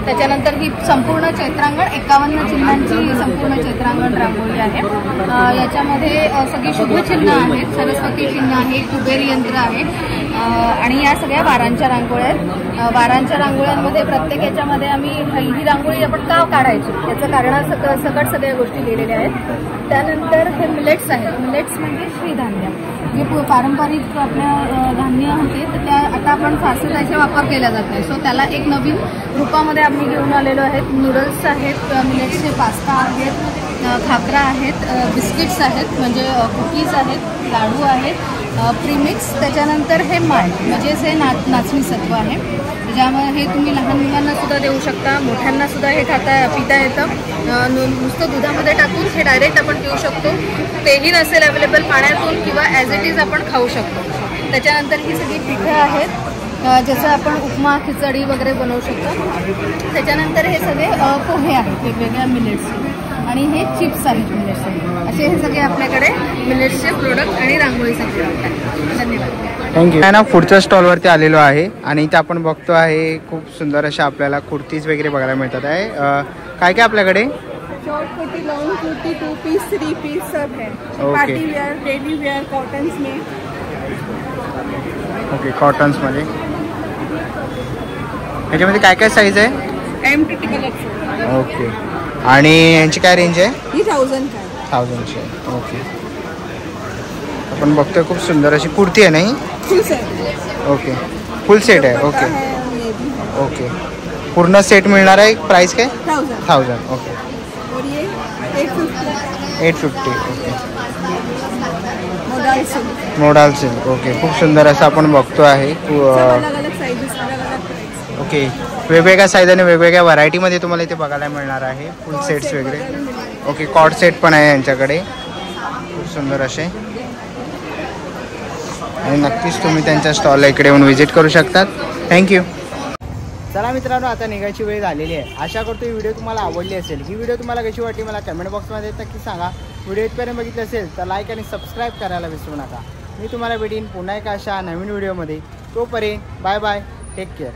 त्याच्यानंतर ही संपूर्ण चैत्रांगण 51 चिन्हांची संपूर्ण चैत्रांगण रांगोळी आहे. याच्यामध्ये सगळी शुभचिन्ह आहेत, सरस्वती चिन्ह आहे, कुबेर यंत्र आहे आणि या सगळ्या वारांच्या रांगोळ्या आहेत. वारांच्या रांगोळ्यांमध्ये प्रत्येक याच्यामध्ये आम्ही ही रांगोळी आपण का काढायची याचं कारणासकट सगळ्या गोष्टी लिहिलेल्या आहेत. त्यानंतर हे मिलेट्स आहेत. मिलेट्स म्हणजे श्रीधान्य, जे पारंपरिक आपल्या धान्य होते तर त्या आता आपण फारसे त्याचा वापर केला जात नाही. सो त्याला एक नवीन रूपामध्ये आम्ही घेऊन आलेलो आहेत. नूडल्स आहेत, मिलेट्सचे पास्ता आहेत, खाकरा आहेत, बिस्किट्स आहेत म्हणजे कुकीज आहेत, लाडू आहेत, प्रीमिक्स. त्याच्यानंतर हे माल्ट म्हणजेच हे नाचणी सत्व आहे, ज्यामुळे हे तुम्ही लहान मुलांना सुद्धा देऊ शकता, मोठ्यांना सुद्धा हे पिता येतं. नुसतं दुधामध्ये टाकून हे डायरेक्ट आपण पिऊ शकतो. तेही नसेल अवेलेबल पाण्यातून किंवा ॲज इट इज आपण खाऊ शकतो. त्याच्यानंतर ही सगळी पिठं आहेत जसं आपण उपमा खिचडी वगैरे बनवू शकतो. त्याच्यानंतर हे सगळे पोहे आहेत वेगवेगळ्या मिलेट्सचे आणि हे चिप्स आहेत मिलेट्सचे. असे हे सगळे आपल्याकडे मिलेट्सचे प्रोडक्ट आणि रांगोळीसाठी आहेत. धन्यवाद. थँक्यू. ना पुढच्या स्टॉलवरती आलेलो आहे आणि इथे आपण बघतो आहे खूप सुंदर अशा आपल्याला कुर्तीज वगैरे बघायला मिळतात आहे. काय काय आपल्याकडे? Short kurti, long kurti, 2 piece, 3 piece सब है. Party wear, daily wear, cottons में. ओके, कॉटन्समध्ये. ह्याच्यामध्ये काय काय साईज आहे? MTT collection. ओके. आणि यांची काय रेंज आहे? ही 1000 का. 1000ची. ओके. आपण बघतोय खूप सुंदर अशी कुर्ती आहे नाही? Full set. Okay, full set आहे. Okay okay. पूर्ण सेट मिळणार आहे. प्राइस काय? 1000. ओके. और ये 850. 850. Okay. Modal silk. Modal silk. Okay. खूप सुंदर असं आपण बघतो आहे. अलग अलग साइजेस, अलग अलग प्राइस. ओके. वेगवेगळ्या साईज आणि वेगवेगळ्या व्हरायटीमध्ये तुम्हाला इथे बघायला मिळणार आहे. फुल सेट्स वगैरे. ओके, कॉट सेट पण आहे यांच्याकडे खूप सुंदर असे. आणि नक्कीच तुम्ही त्यांच्या स्टॉलला इकडे येऊन व्हिजिट करू शकतात. थँक्यू. चला मित्रांनो, आता निघायची वेळ झालेली आहे. आशा करतो ही व्हिडिओ तुम्हाला आवडली असेल. ही व्हिडिओ तुम्हाला कशी वाटली मला कमेंट बॉक्समध्ये नक्की सांगा. व्हिडिओ इथपर्यंत बघितलं असेल तर लाईक आणि सबस्क्राईब करायला विसरू नका. मी तुम्हाला भेटीन पुन्हा एका अशा नवीन व्हिडिओमध्ये. तोपर्यंत बाय बाय, टेक केअर.